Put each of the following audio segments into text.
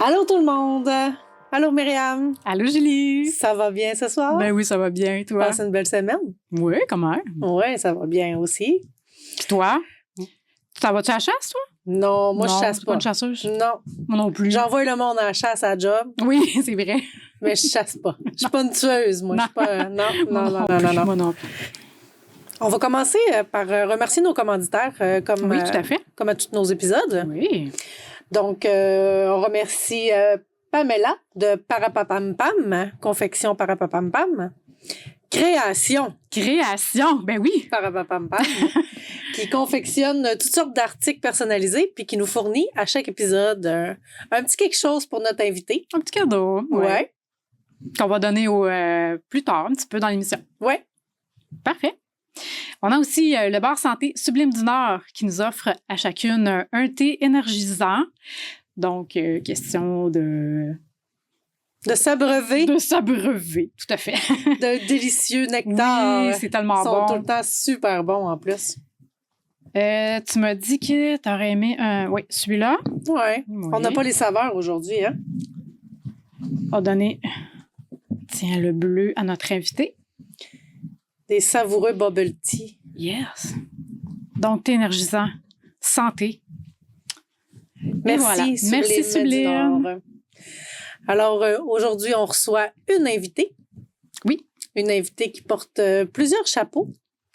Allô tout le monde! Allô Myriam! Allô Julie! Ça va bien ce soir? Ben oui, ça va bien. Et toi? Passe une belle semaine? Oui, quand même. Oui, ça va bien aussi. Puis toi? Tu t'en vas-tu à la chasse, toi? Non, moi je chasse t'es pas. Pas une chasseuse? Non. Moi non plus. J'envoie le monde à la chasse à job, Oui, c'est vrai. mais je chasse pas. Je suis pas une tueuse, moi. Je suis pas. Non. Moi non plus. On va commencer par remercier nos commanditaires, comme, Oui, tout à fait. comme à tous nos épisodes. Oui. Donc, on remercie Pamela de Parapapampam, Confection Parapapampam. Création Ben oui. Parapapampam, qui confectionne toutes sortes d'articles personnalisés puis qui nous fournit à chaque épisode un petit quelque chose pour notre invité. Un petit cadeau. Ouais. Qu'on va donner plus tard, un petit peu dans l'émission. Ouais. Parfait. On a aussi le bar santé Sublime du Nord qui nous offre à chacune un thé énergisant. Donc, question de s'abreuver. De s'abreuver, tout à fait. De délicieux nectar. Oui, c'est tellement Ils sont tout le temps super bons en plus. Tu m'as dit que tu aurais aimé celui-là. Ouais. Oui. On n'a pas les saveurs aujourd'hui, hein? On va donner, le bleu à notre invité. Des savoureux bubble tea. Yes. Donc, thé énergisant. Santé. Merci, voilà. Merci, Sublime. Alors, aujourd'hui, on reçoit une invitée. Oui. Une invitée qui porte plusieurs chapeaux,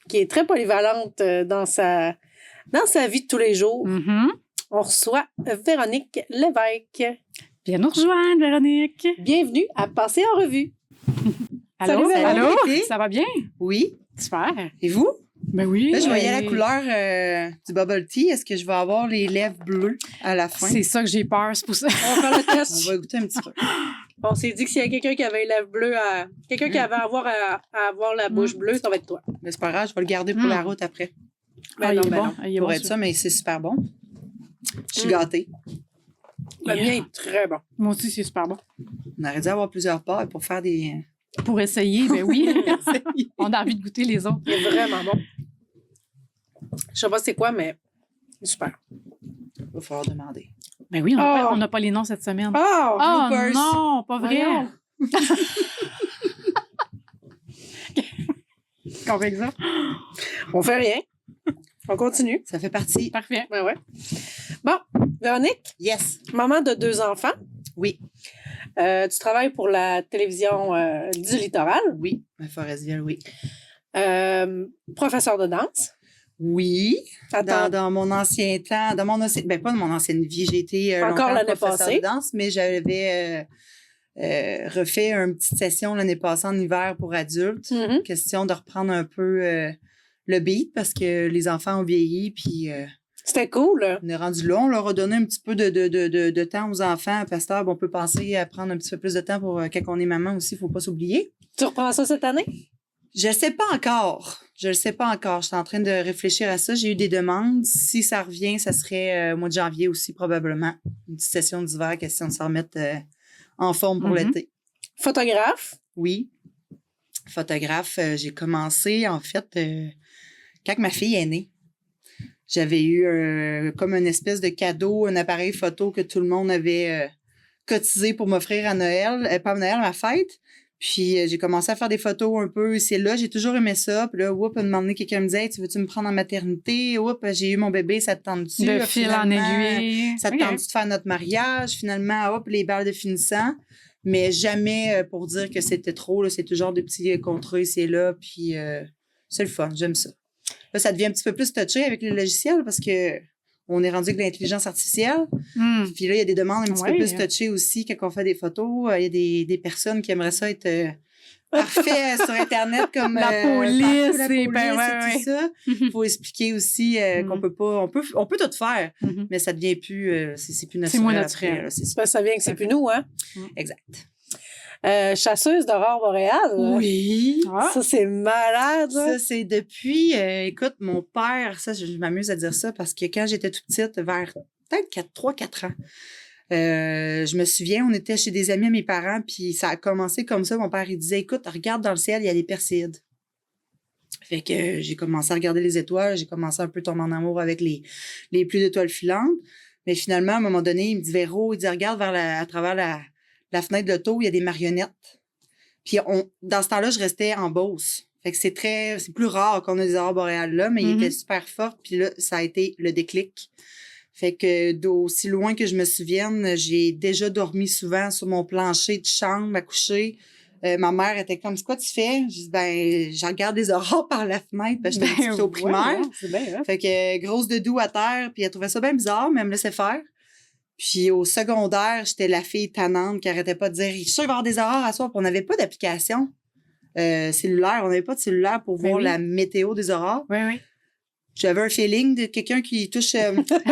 qui est très polyvalente dans sa vie de tous les jours. Mm-hmm. On reçoit Véronique Lévesque. Viens nous rejoindre, Véronique. Bienvenue à Passer en revue. Allô? Salut, Allô? Véronique. Ça va bien? Oui. Super. Et vous? Ben oui. Là, je voyais la couleur du bubble tea. Est-ce que je vais avoir les lèvres bleues à la fin? C'est ça que j'ai peur, c'est pour ça. On va faire le test. On va goûter un petit peu. On s'est dit que s'il y a quelqu'un qui avait les lèvres bleues, quelqu'un qui avait à avoir la bouche bleue, ça va être toi. Mais c'est pas grave, je vais le garder pour la route après. Ben non, il est ben bon. non. Il est Pour bon, être ça, mais c'est super bon. Je suis gâtée. Le mien est très bon. Moi aussi, c'est super bon. On aurait dû avoir plusieurs parts pour faire des... Pour essayer, ben oui. On a envie de goûter les autres. Il est vraiment bon. Je sais pas c'est quoi, mais super. Il va falloir demander. Ben oui, on n'a pas les noms cette semaine. Oh! Oh bloopers. non, pas vrai. Voyons. Qu'on fait ça? On fait rien. On continue. Ça fait partie. Parfait. Ben ouais. Bon, Véronique, Yes. maman de 2 enfants. Oui. Tu travailles pour la télévision du littoral. Oui. Forestville, oui. Professeur de danse. Oui. Attends. Dans mon ancien temps, pas de mon ancienne vie, j'ai été Encore longtemps l'année professeur passée. de danse, mais j'avais refait une petite session l'année passée en hiver pour adultes. Mhm. Question de reprendre un peu le beat parce que les enfants ont vieilli, puis C'était cool. on est rendu là. On leur a donné un petit peu de temps aux enfants. Pasteur, on peut penser à prendre un petit peu plus de temps pour quand on est maman aussi, il ne faut pas s'oublier. Tu reprends ça cette année? Je ne sais pas encore. Je suis en train de réfléchir à ça. J'ai eu des demandes. Si ça revient, ça serait au mois de janvier aussi, probablement. Une petite session d'hiver, question de se remettre en forme pour l'été. Photographe. Oui. Photographe, j'ai commencé, en fait, quand ma fille est née. J'avais eu comme une espèce de cadeau, un appareil photo que tout le monde avait cotisé pour m'offrir à Noël. Pas à Noël, à ma fête. Puis j'ai commencé à faire des photos un peu ici et là. J'ai toujours aimé ça. Puis là, à un moment donné, quelqu'un me disait hey, « Tu veux-tu me prendre en maternité? » J'ai eu mon bébé, ça te tente-tu? De fil en aiguille. Ça te tente-tu de faire notre mariage? Finalement, les balles de finissant. Mais jamais pour dire que c'était trop. Là, c'est toujours des petits contrats ici et là. Puis c'est le fun, j'aime ça. Là, ça devient un petit peu plus touché avec les logiciels parce que on est rendu avec l'intelligence artificielle. Puis là, il y a des demandes un petit peu plus touchées aussi quand on fait des photos. Il y a des personnes qui aimeraient ça être parfait sur Internet comme la police et tout ça. Il faut expliquer aussi qu'on peut pas... On peut tout faire, mais ça devient plus... c'est plus naturel. C'est moins naturel. Après, là, c'est ça. Ça vient que c'est plus nous, hein? Exact. Chasseuse d'aurore boréale. Oui. Ça, c'est malade. Ça, c'est depuis... écoute, mon père, ça, je m'amuse à dire ça parce que quand j'étais toute petite, vers peut-être 3-4 ans, je me souviens, on était chez des amis à mes parents, puis ça a commencé comme ça. Mon père, il disait, écoute, regarde dans le ciel, il y a des perséides. Fait que j'ai commencé à regarder les étoiles, j'ai commencé un peu à tomber en amour avec les pluies d'étoiles filantes. Mais finalement, à un moment donné, il me dit, Véro, il dit, regarde à travers la fenêtre de l'auto, il y a des marionnettes. Puis dans ce temps-là, je restais en Beauce. Fait que c'est plus rare qu'on a des aurores boréales là, mais il était super fort. Puis là, ça a été le déclic. Fait que d'aussi loin que je me souvienne, j'ai déjà dormi souvent sur mon plancher de chambre à coucher. Ma mère était comme, c'est quoi tu fais? Je dis, je regarde les aurores par la fenêtre, parce que j'étais un petit peu au primaire. Ouais, c'est bien, hein? Fait que grosse de doux à terre, puis elle trouvait ça bien bizarre, mais elle me laissait faire. Puis au secondaire, j'étais la fille tannante qui arrêtait pas de dire, je suis sûre qu'il va y avoir des aurores à soir, puis on n'avait pas d'application cellulaire, on n'avait pas de cellulaire pour voir la météo des aurores. Oui, oui. J'avais un feeling de quelqu'un qui touche une femme.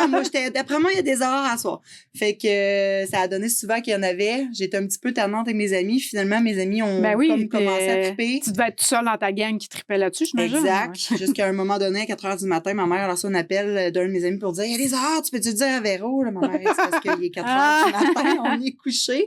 Moi, d'après moi, il y a des aurores à soir. Fait que ça a donné souvent qu'il y en avait. J'étais un petit peu tannante avec mes amis. Finalement, mes amis ont commencé à triper. Tu devais être tout seul dans ta gang qui tripait là-dessus, j'imagine. Exact. Ouais. Jusqu'à un moment donné, à 4 heures du matin, ma mère a reçu un appel d'un de mes amis pour dire, il y a des aurores, tu peux-tu dire à Véro? Là, ma mère, c'est parce qu'il est 4 heures du matin, on est couché.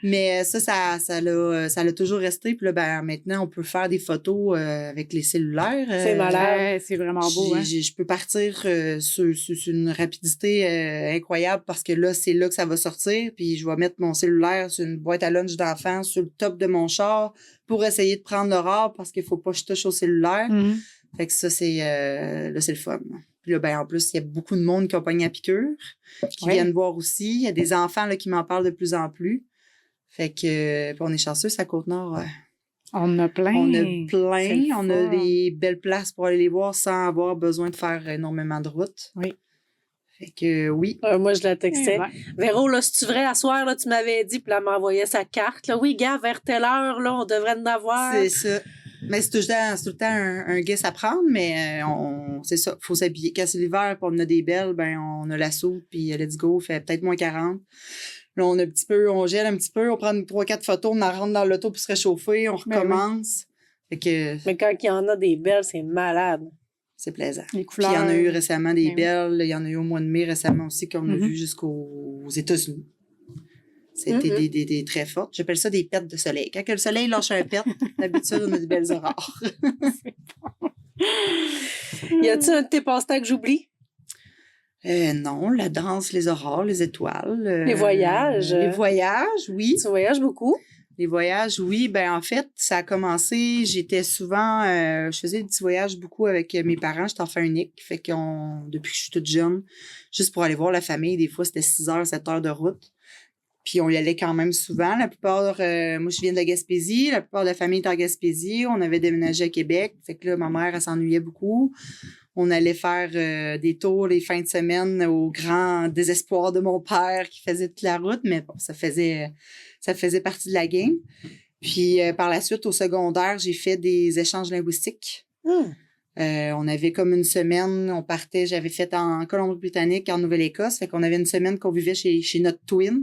Mais ça l'a toujours resté. Puis là, maintenant, on peut faire des photos avec les cellulaires. C'est malade. C'est vraiment beau. Hein? Je peux partir sur une rapidité incroyable parce que là, c'est là que ça va sortir. Puis je vais mettre mon cellulaire sur une boîte à lunch d'enfant sur le top de mon char pour essayer de prendre l'aurore parce qu'il faut pas que je touche au cellulaire. Fait que ça, c'est le fun. Puis là, en plus, il y a beaucoup de monde qui ont pogné à piqûre, qui viennent voir aussi. Il y a des enfants là, qui m'en parlent de plus en plus. Fait que on est chanceux, ça Côte-Nord. On a plein. On a des belles places pour aller les voir sans avoir besoin de faire énormément de route. Oui. Fait que oui. Moi, je la textais. Ouais. Véro, là, si tu vrai, à soir, là, tu m'avais dit, puis elle m'envoyait sa carte. Là, oui, gars, vers telle heure, là, on devrait en avoir. C'est ça. Mais c'est tout le temps un guess à prendre, mais c'est ça. Faut s'habiller. Quand c'est l'hiver, puis on a des belles, on a la soupe, puis let's go, fait peut-être moins 40. Là, on gèle un petit peu, on prend 3-4 photos, on en rentre dans l'auto pour se réchauffer, on recommence. Fait que, mais quand il y en a des belles, c'est malade. C'est plaisant. Les couleurs. Puis il y en a eu récemment des belles. Il y en a eu au mois de mai récemment aussi qu'on a vu jusqu'aux États-Unis. C'était des très fortes. J'appelle ça des pets de soleil. Quand le soleil lâche un pet, d'habitude, on a des belles aurores. Y a-t-il un de tes passe-temps que j'oublie? Non, la danse, les aurores, les étoiles. Les voyages. Les voyages, oui. Tu voyages beaucoup? Les voyages, oui. En fait, ça a commencé, j'étais souvent, je faisais des petits voyages beaucoup avec mes parents. J'étais enfant unique. Fait depuis que je suis toute jeune, juste pour aller voir la famille, des fois, c'était 6 heures, 7 heures de route. Puis on y allait quand même souvent. La plupart, moi, je viens de la Gaspésie. La plupart de la famille est en Gaspésie. On avait déménagé à Québec. Fait que là, ma mère, elle s'ennuyait beaucoup. On allait faire des tours les fins de semaine au grand désespoir de mon père qui faisait toute la route. Mais bon, ça faisait partie de la game. Puis par la suite, au secondaire, j'ai fait des échanges linguistiques. On avait comme une semaine, on partait, j'avais fait en Colombie-Britannique, en Nouvelle-Écosse. Fait qu'on avait une semaine qu'on vivait chez notre twin.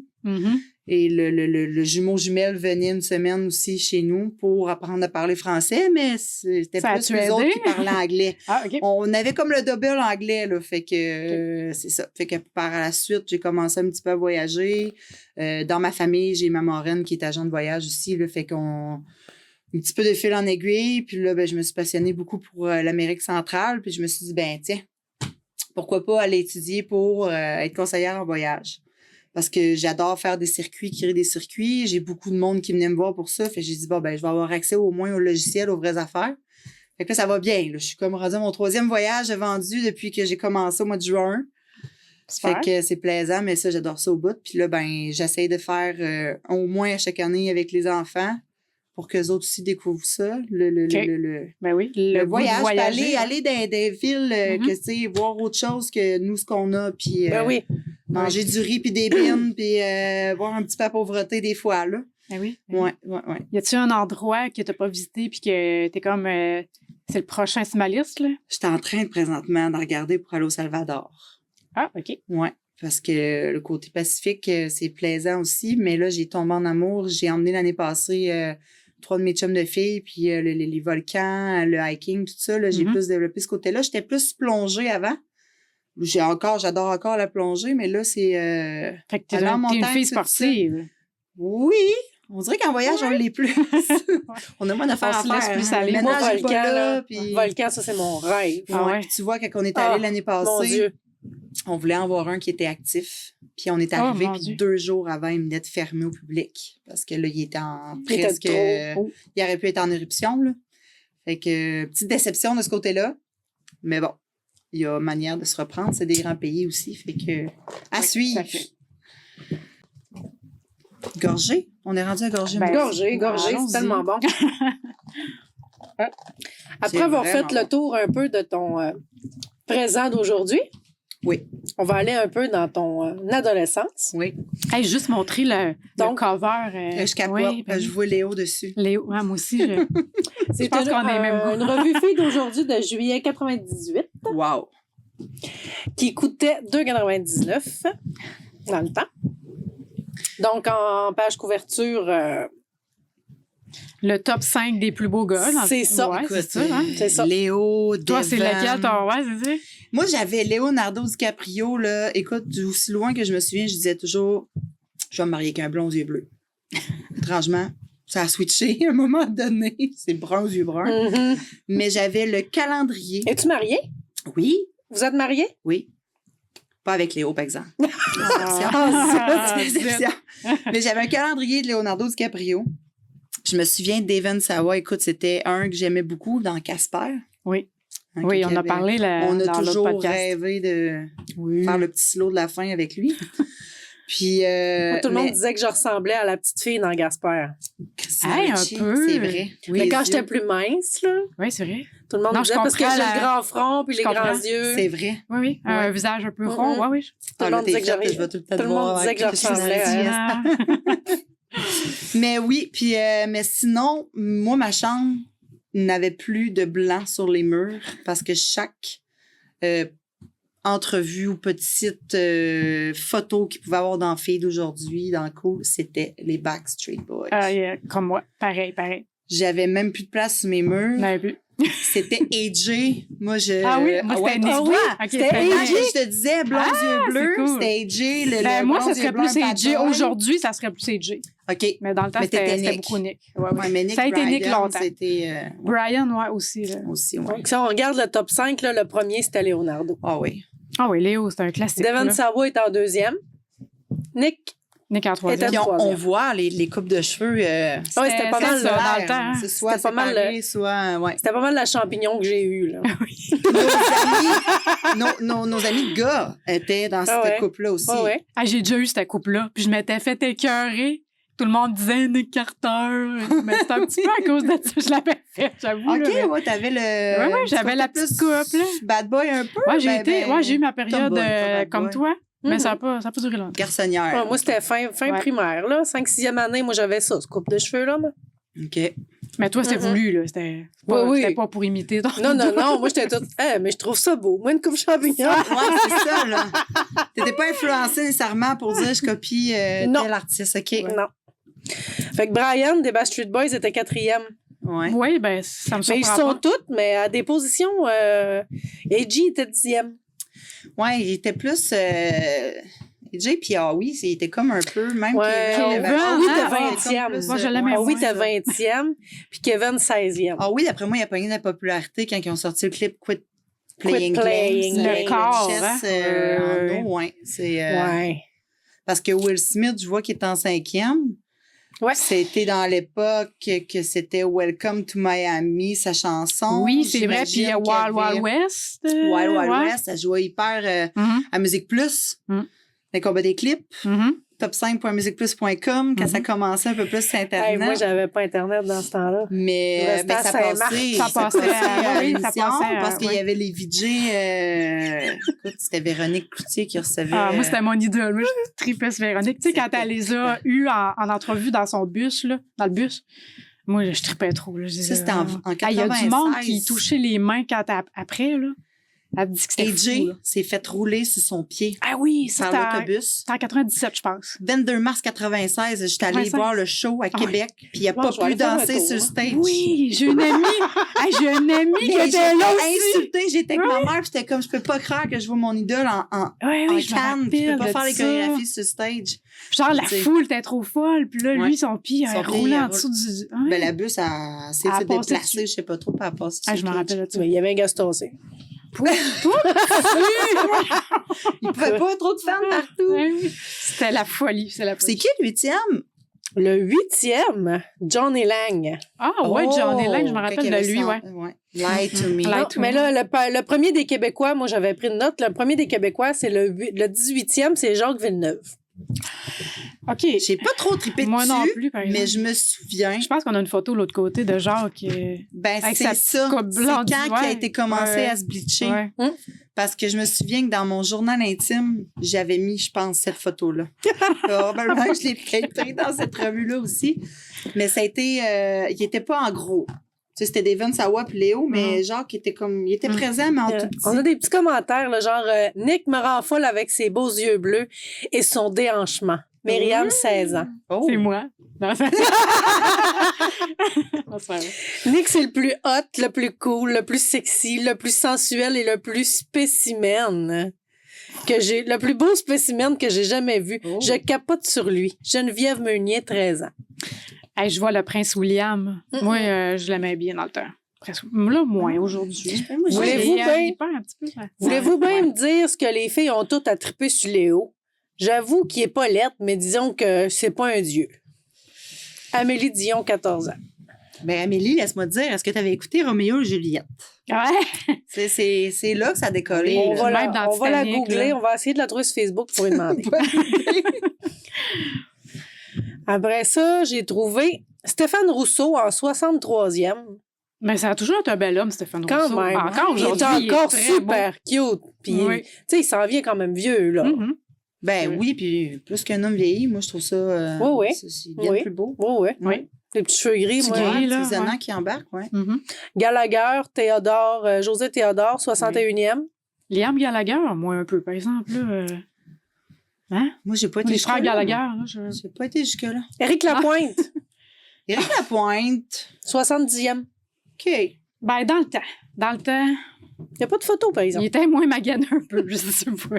Et le jumeau-jumelle venait une semaine aussi chez nous pour apprendre à parler français, mais c'était plus les autres qui parlaient anglais. On avait comme le double anglais, là, fait que c'est ça. Fait que par la suite, j'ai commencé un petit peu à voyager. Dans ma famille, j'ai ma marraine qui est agent de voyage aussi, là, fait qu'on... un petit peu de fil en aiguille, puis là, je me suis passionnée beaucoup pour l'Amérique centrale, puis je me suis dit, tiens, pourquoi pas aller étudier pour être conseillère en voyage? Parce que j'adore faire des circuits, créer des circuits. J'ai beaucoup de monde qui venait me voir pour ça. Fait que j'ai dit, je vais avoir accès au moins au logiciel, aux vraies affaires. Fait que là, ça va bien. Là. Je suis comme rendue à mon 3e voyage vendu depuis que j'ai commencé au mois de juin. Fait que c'est plaisant, mais ça, j'adore ça au bout. Puis là, j'essaie de faire au moins à chaque année avec les enfants pour qu'eux autres aussi découvrent ça. Le voyage, aller dans des villes, que, tu sais, voir autre chose que nous, ce qu'on a, puis manger du riz puis des bines, puis voir un petit peu la pauvreté des fois, là. Oui. Ouais. Y a-tu un endroit que t'as pas visité puis que t'es comme... c'est le prochain sur ma liste, là? J'étais en train présentement de regarder pour aller au Salvador. Ah, OK. Ouais. Parce que le côté Pacifique, c'est plaisant aussi, mais là, j'ai tombé en amour. J'ai emmené l'année passée 3 de mes chums de filles, puis les volcans, le hiking, tout ça. Là, j'ai plus développé ce côté-là. J'étais plus plongée avant. J'adore encore la plongée, mais là, c'est... fait que t'es une fille sportive. Oui! On dirait qu'en voyage, on l'est plus. On a moins d'affaires à faire. Plus aller. Moi, volcan, ça, c'est mon rêve. Tu vois, quand on est allé l'année passée... Mon Dieu. On voulait en voir un qui était actif. Puis on est arrivé, mon puis Dieu. 2 jours avant, il venait de fermer au public. Parce que là, il était en Il était presque... trop. il aurait pu être en éruption, là. Fait que, petite déception de ce côté-là. Mais bon, il y a manière de se reprendre. C'est des grands pays aussi. Fait que, à Oui, suivre. tout à fait. Gorgé? On est rendu à gorgé. Ben, Gorgé, allons-y. c'est tellement bon. Après C'est avoir fait vraiment le tour un peu de ton présent d'aujourd'hui, Oui, on va aller un peu dans ton adolescence. oui. Hey, juste montrer le Donc, cover. Je capote. oui, ben Je vois Léo dessus. Léo, ouais, moi aussi, C'est pense qu'on a les mêmes goûts. une revue fille d'aujourd'hui de juillet 98 Wow. qui coûtait 2,99 dans le temps. Donc, en page couverture, le top 5 des plus beaux gars. C'est ça. Ouais, c'est Écoute, ça, hein? c'est ça. Léo, Toi, c'est Devon. lequel, ton... Ouais, c'est ça. Moi, j'avais Leonardo DiCaprio, là. Écoute, aussi loin que je me souviens, je disais toujours, je vais me marier avec un blond aux yeux bleus. Étrangement, ça a switché à un moment donné. C'est brun aux yeux bruns. mhm. Mais j'avais le calendrier. Es-tu marié? Oui, Vous êtes marié? oui. Pas avec Léo, par exemple. Ah, C'est une déception. Mais j'avais un calendrier de Leonardo DiCaprio. Je me souviens d'Evan Sawa. Écoute, c'était un que j'aimais beaucoup dans Casper. Oui, Hein, oui, qu'il on y a avait- parlé On a dans l'autre toujours podcast. rêvé de Oui. faire le petit slow de la fin avec lui. Puis, Moi, tout le monde mais disait que je ressemblais à la petite fille dans Gasper. Christina Hey, un Ricci, peu. c'est vrai. Oui. Mais Les quand yeux, j'étais plus mince, là, Oui, c'est vrai. tout le monde Non, disait je parce que j'ai comprends le la- grand front puis Je les comprends. grands yeux. c'est vrai. Oui, oui. Ouais. Un visage un peu rond. Mhm. Oui, oui. Tout Ah, le là, monde t'es disait que fière, j'arrivais. je vais tout le temps Tout le te monde voir disait que je avec les ressemblais cheveux à petits. Ah. Mais oui, puis mais sinon, moi, ma chambre n'avait plus de blanc sur les murs parce que chaque entrevue ou petite photo qu'il pouvait avoir dans le feed d'aujourd'hui, dans le Cool, c'était les Backstreet Boys. Yeah, comme moi. Pareil. J'avais même plus de place sur mes murs. On avait vu. C'était AJ. Moi, je... Ah oui, moi, c'était Nick. tu vois, Ok, c'était c'était Quand AJ. Nick. je te disais blond Ah, yeux bleus, c'est cool. c'était AJ. Moi, blond ça serait yeux blancs, plus bad AJ. boy. Aujourd'hui, ça serait plus AJ. OK. Mais dans le temps, Mais t'étais c'était Nick. beaucoup Nick. Ouais, Ouais, mais Nick Ça a été Nick Bryan, longtemps. c'était Brian, ouais, aussi. Là. aussi, ouais. Donc, si on regarde le top 5, là, le premier, c'était Leonardo. Ah oui. Ah oui, Léo, c'est un classique. Devon là. Sawa est en deuxième. Nick, Nick en troisième. Puis on troisième. voit les coupes de cheveux. ouais, c'était pas c'est mal, ça, là. dans le temps, hein. C'est soit C'était pas mal, séparé, soit... Ouais. C'était pas mal la champignon que j'ai eue. Là. Nos amis de gars étaient dans cette ouais. coupe-là aussi. Ouais, ouais. Ah, j'ai déjà eu cette coupe-là. Puis je m'étais fait écœurer. Tout le monde disait Nick Carter. Mais c'était un petit peu à cause de ça que je l'avais fait, j'avoue. OK, là, mais- ouais, t'avais le... Ouais, j'avais la petite coupe, là. Bad boy un peu. Ouais, ben, j'ai eu ma période tomboy, pas bad comme boy. toi. Mais Mhm. ça n'a pas duré longtemps. Garçonnière. Ouais, moi, c'était fin Ouais. primaire. Là. 5-6e année, moi, j'avais ça, ce coupe de cheveux. Là, moi. OK. Mais toi, c'était Mhm. voulu, là. C'était pas, Oui. c'était pas pour imiter. ton- Non, moi, j'étais toute. Mais je trouve ça beau. Moi, une coupe champignon. Ouais, c'est ça, là. T'étais pas influencé nécessairement pour dire je copie Non. tel artiste. OK. Non. Fait que Brian des Backstreet Boys était 4e. Ouais. Oui, ben ça me Mais ils surprend sont pas. toutes, mais à des positions. AJ était 10e. Ouais, il était plus... AJ, puis ah oui, il était comme un peu... Même Ouais, Kevin, Kevin, ah oui, il t'es était comme 20e. plus, Moi, je l'aimais ouais, Ah oui, moins, t'es ça. 20e. Puis Kevin, 16e. Ah oui, d'après moi, il a pogné de la popularité quand ils ont sorti le clip Quit Playing Playing Games. Le avec corps, chess, hein? en eau, ouais. C'est, Ouais. Parce que Will Smith, je vois qu'il est en 5e. Ouais. C'était dans l'époque que c'était Welcome to Miami, sa chanson. Oui, c'est vrai. Puis J'imagine qu'il y Wild avait Wild West. Wild Wild ouais. West, ça jouait hyper Mhm, à Musique Plus. Mhm. Les combats des clips, mhm. top5.musiqueplus.com, quand ça commençait un peu plus sur Internet. Hey, moi, j'avais pas Internet dans ce temps-là. Je Mais restais à ça Saint-Marc. passait, Ça passait à- oui, ça l'émission passait à- parce qu'il y ouais. avait les VJ. Écoute, c'était Véronique Cloutier qui recevait. Ah, moi, c'était mon idole. Moi, je tripais sur Véronique. Tu sais, quand elle les a eus en entrevue dans son bus, là, dans le bus, moi, je tripais trop. Là. Je disais, Ça, c'était en Ah, il y a du monde 96. qui touchait les mains quand après, là. Elle dit que c'était fou, AJ là. s'est fait rouler sur son pied Ah oui, ça, par c'était l'autobus. c'était en 97, je pense. 22 mars 96, j'étais allée 96. voir le show à Ah Québec, puis il n'a Bon, pas je vais pu aller faire un danser tour, sur le hein. stage. Oui, j'ai une amie. J'ai une amie qui Mais était là j'étais aussi. insultée, j'étais avec ma mère, puis j'étais comme, je peux pas croire que je vois mon idole en Oui, en oui, je me canne, puis je peux rappelle pas de faire les ça. chorégraphies sur le stage. Genre, la Tu sais. foule était trop folle. Puis là, Ouais. lui, son pied, Son il pied, roulait il en roule. dessous du... Ouais. Ben, la bus, s'est Elle a fait passé déplacer, dessus. je sais pas trop, puis elle a passé Ah, sur je me le rappelle de ça. Mais il y avait un gars tassé. Il pouvait pas trop de fans partout. C'était la folie. C'est qui le 8e? Le 8e, Johnny Lang. Ah ouais, Johnny Lang, je me rappelle de lui, ouais. Lie to me. Non, mais là, le premier des Québécois, moi, j'avais pris une note. Le premier des Québécois, c'est le 18e, c'est Jacques Villeneuve. OK. J'ai pas trop trippé Moi dessus, non plus, par exemple. mais je me souviens. Je pense qu'on a une photo de l'autre côté de Jacques. Ben, avec c'est sa ça. petite coupe C'est blonde, quand ouais. il a été commencé Ouais. à se bleacher. Ouais. Parce que je me souviens que dans mon journal intime, j'avais mis, je pense, cette photo-là. Probablement que je l'ai peut-être pris dans cette revue-là aussi. Mais ça a été... il était pas en gros. Tu sais, c'était Devon Sawa puis Léo, mais Jacques était comme... Il était présent, mais en tout petit. On a des petits commentaires, là, genre Nick me rend folle avec ses beaux yeux bleus et son déhanchement. Myriam, 16 ans. Oh. C'est moi. Non, c'est Non, c'est vrai. Nick, c'est le plus hot, le plus cool, le plus sexy, le plus sensuel et le plus spécimen le plus beau spécimen que j'ai jamais vu. Oh. Je capote sur lui. Geneviève Meunier, 13 ans. Hey, je vois le prince William. Moi, je l'aimais bien dans le temps. Presque. Là, moins aujourd'hui. Moi, j'ai- Voulez-vous bien- Il perd un petit peu. Là. Voulez-vous bien Ouais. me dire ce que les filles ont toutes à triper sur Léo? J'avoue qu'il est pas lettre, mais disons que c'est pas un dieu. Amélie Dion, 14 ans. Ben, Amélie, laisse-moi te dire, est-ce que tu avais écouté Roméo et Juliette? Ouais. C'est là que ça a décollé. On là. va, même dans on va la Titanic, googler, là. on va essayer de la trouver sur Facebook pour lui demander. Après ça, j'ai trouvé Stéphane Rousseau en 63e. Mais ça a toujours été un bel homme, Stéphane Quand Rousseau. même. Encore Il est aujourd'hui. encore très super cute. Puis, Oui. tu sais, il s'en vient quand même vieux, là. beau. Mhm. Ben oui, puis plus qu'un homme vieilli, moi, je trouve ça... Oui, oui. C'est bien Oui. plus beau. Oui, oui. Oui. Les petits cheveux gris, Petits moi. gris. Ouais, là, c'est Zana ouais. qui embarque, ouais. Mhm. Gallagher, Théodore, José Théodore, 61e. Liam Gallagher, moi, un peu, par exemple. Là, hein? Moi, j'ai pas été Les frères jusque-là, Gallagher. moi. Là, je... J'ai pas été jusque-là. Éric Lapointe, Éric Lapointe. 70e. OK. Ben, dans le temps. Dans le temps, Il n'y a pas de photo, par il exemple. était moins maganeux un peu, je sais pas.